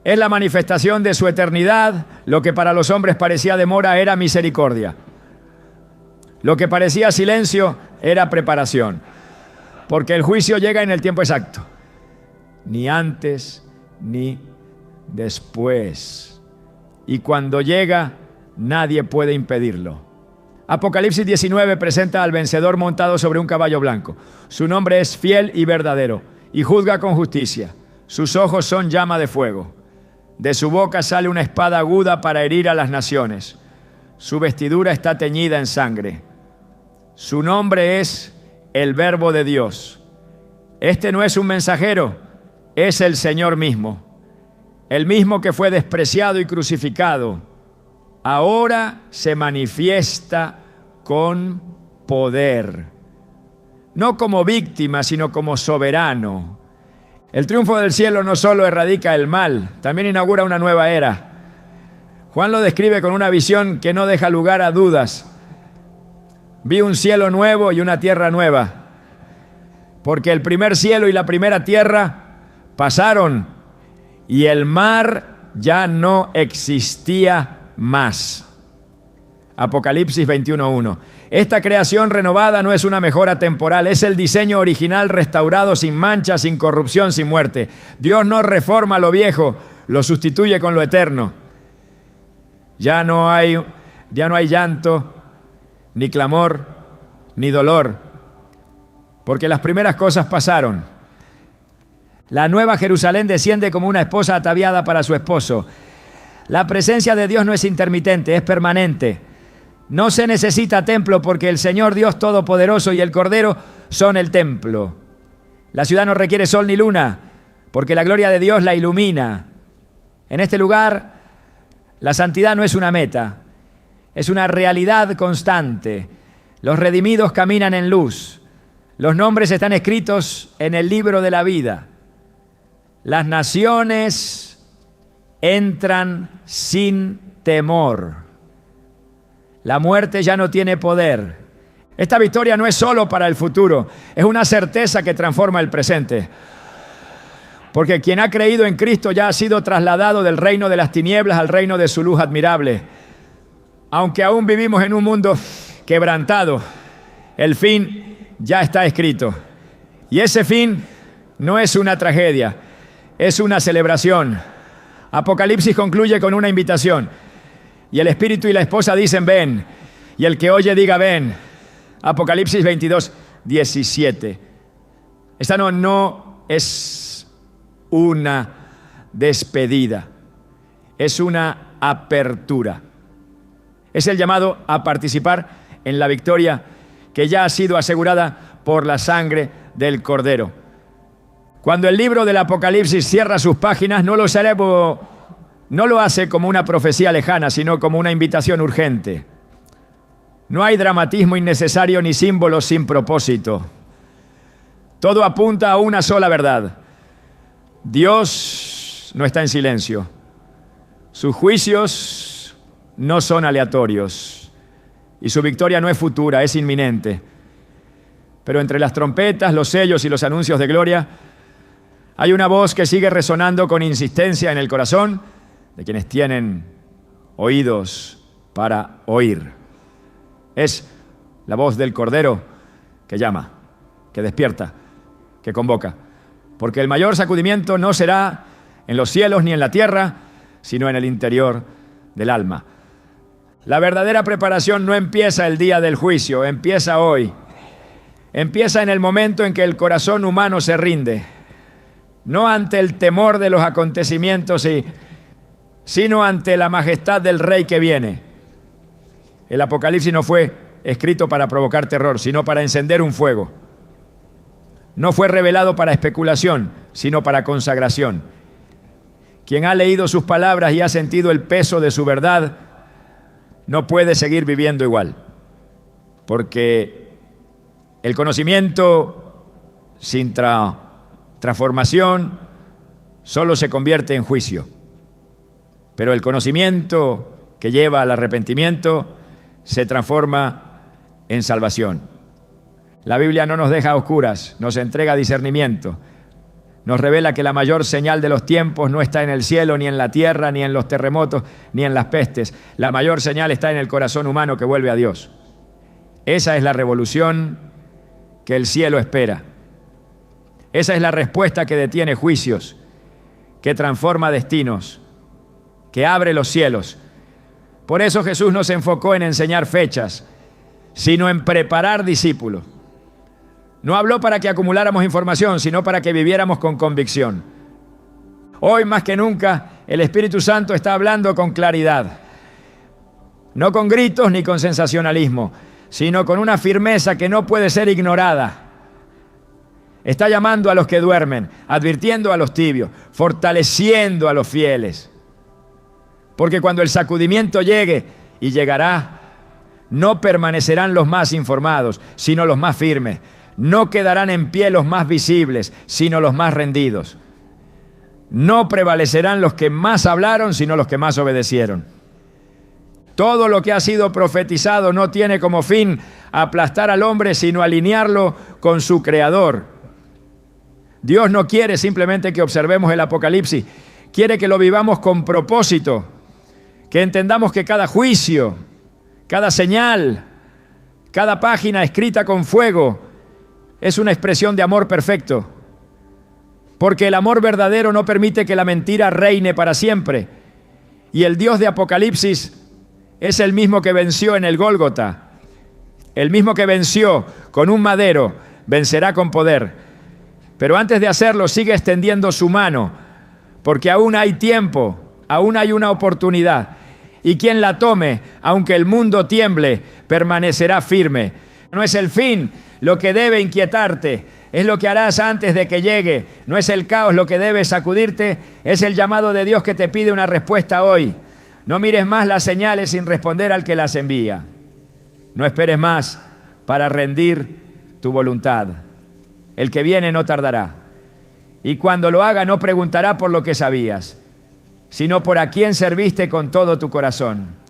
Speaker 1: Es la manifestación de su eternidad. Lo que para los hombres parecía demora era misericordia. Lo que parecía silencio era preparación. Porque el juicio llega en el tiempo exacto. Ni antes ni después. Y cuando llega, nadie puede impedirlo. Apocalipsis 19 presenta al vencedor montado sobre un caballo blanco. Su nombre es fiel y verdadero, y juzga con justicia. Sus ojos son llama de fuego. De su boca sale una espada aguda para herir a las naciones. Su vestidura está teñida en sangre. Su nombre es el Verbo de Dios. Este no es un mensajero, es el Señor mismo. El mismo que fue despreciado y crucificado, ahora se manifiesta con poder. No como víctima, sino como soberano. El triunfo del cielo no solo erradica el mal, también inaugura una nueva era. Juan lo describe con una visión que no deja lugar a dudas. Vi un cielo nuevo y una tierra nueva, porque el primer cielo y la primera tierra pasaron y el mar ya no existía más. Apocalipsis 21:1. Esta creación renovada no es una mejora temporal, es el diseño original restaurado sin mancha, sin corrupción, sin muerte. Dios no reforma lo viejo, lo sustituye con lo eterno. Ya no hay llanto, ni clamor, ni dolor, porque las primeras cosas pasaron. La nueva Jerusalén desciende como una esposa ataviada para su esposo. La presencia de Dios no es intermitente, es permanente. No se necesita templo porque el Señor Dios Todopoderoso y el Cordero son el templo. La ciudad no requiere sol ni luna porque la gloria de Dios la ilumina. En este lugar, la santidad no es una meta, es una realidad constante. Los redimidos caminan en luz. Los nombres están escritos en el libro de la vida. Las naciones entran sin temor. La muerte ya no tiene poder. Esta victoria no es solo para el futuro, es una certeza que transforma el presente. Porque quien ha creído en Cristo ya ha sido trasladado del reino de las tinieblas al reino de su luz admirable. Aunque aún vivimos en un mundo quebrantado, el fin ya está escrito. Y ese fin no es una tragedia, es una celebración. Apocalipsis concluye con una invitación. Y el espíritu y la esposa dicen ven. Y el que oye diga ven. Apocalipsis 22:17. Esta no es una despedida, es una apertura. Es el llamado a participar en la victoria que ya ha sido asegurada por la sangre del Cordero. Cuando el libro del Apocalipsis cierra sus páginas, no lo hace como una profecía lejana, sino como una invitación urgente. No hay dramatismo innecesario ni símbolos sin propósito. Todo apunta a una sola verdad. Dios no está en silencio. Sus juicios no son aleatorios. Y su victoria no es futura, es inminente. Pero entre las trompetas, los sellos y los anuncios de gloria, hay una voz que sigue resonando con insistencia en el corazón de quienes tienen oídos para oír. Es la voz del Cordero que llama, que despierta, que convoca. Porque el mayor sacudimiento no será en los cielos ni en la tierra, sino en el interior del alma. La verdadera preparación no empieza el día del juicio, empieza hoy. Empieza en el momento en que el corazón humano se rinde, no ante el temor de los acontecimientos, sino ante la majestad del Rey que viene. El Apocalipsis no fue escrito para provocar terror, sino para encender un fuego. No fue revelado para especulación, sino para consagración. Quien ha leído sus palabras y ha sentido el peso de su verdad, no puede seguir viviendo igual. Porque el conocimiento sin transformación solo se convierte en juicio. Pero el conocimiento que lleva al arrepentimiento se transforma en salvación. La Biblia no nos deja a oscuras, nos entrega discernimiento. Nos revela que la mayor señal de los tiempos no está en el cielo, ni en la tierra, ni en los terremotos, ni en las pestes. La mayor señal está en el corazón humano que vuelve a Dios. Esa es la revolución que el cielo espera. Esa es la respuesta que detiene juicios, que transforma destinos, que abre los cielos. Por eso Jesús no se enfocó en enseñar fechas, sino en preparar discípulos. No habló para que acumuláramos información, sino para que viviéramos con convicción. Hoy más que nunca, el Espíritu Santo está hablando con claridad. No con gritos ni con sensacionalismo, sino con una firmeza que no puede ser ignorada. Está llamando a los que duermen, advirtiendo a los tibios, fortaleciendo a los fieles. Porque cuando el sacudimiento llegue, y llegará, no permanecerán los más informados, sino los más firmes. No quedarán en pie los más visibles, sino los más rendidos. No prevalecerán los que más hablaron, sino los que más obedecieron. Todo lo que ha sido profetizado no tiene como fin aplastar al hombre, sino alinearlo con su Creador. Dios no quiere simplemente que observemos el Apocalipsis, quiere que lo vivamos con propósito, que entendamos que cada juicio, cada señal, cada página escrita con fuego es una expresión de amor perfecto, porque el amor verdadero no permite que la mentira reine para siempre. Y el Dios de Apocalipsis es el mismo que venció en el Gólgota, el mismo que venció con un madero, vencerá con poder. Pero antes de hacerlo sigue extendiendo su mano, porque aún hay tiempo, aún hay una oportunidad. Y quien la tome, aunque el mundo tiemble, permanecerá firme. No es el fin lo que debe inquietarte, es lo que harás antes de que llegue. No es el caos lo que debe sacudirte, es el llamado de Dios que te pide una respuesta hoy. No mires más las señales sin responder al que las envía. No esperes más para rendir tu voluntad. El que viene no tardará. Y cuando lo haga no preguntará por lo que sabías, sino por a quién serviste con todo tu corazón.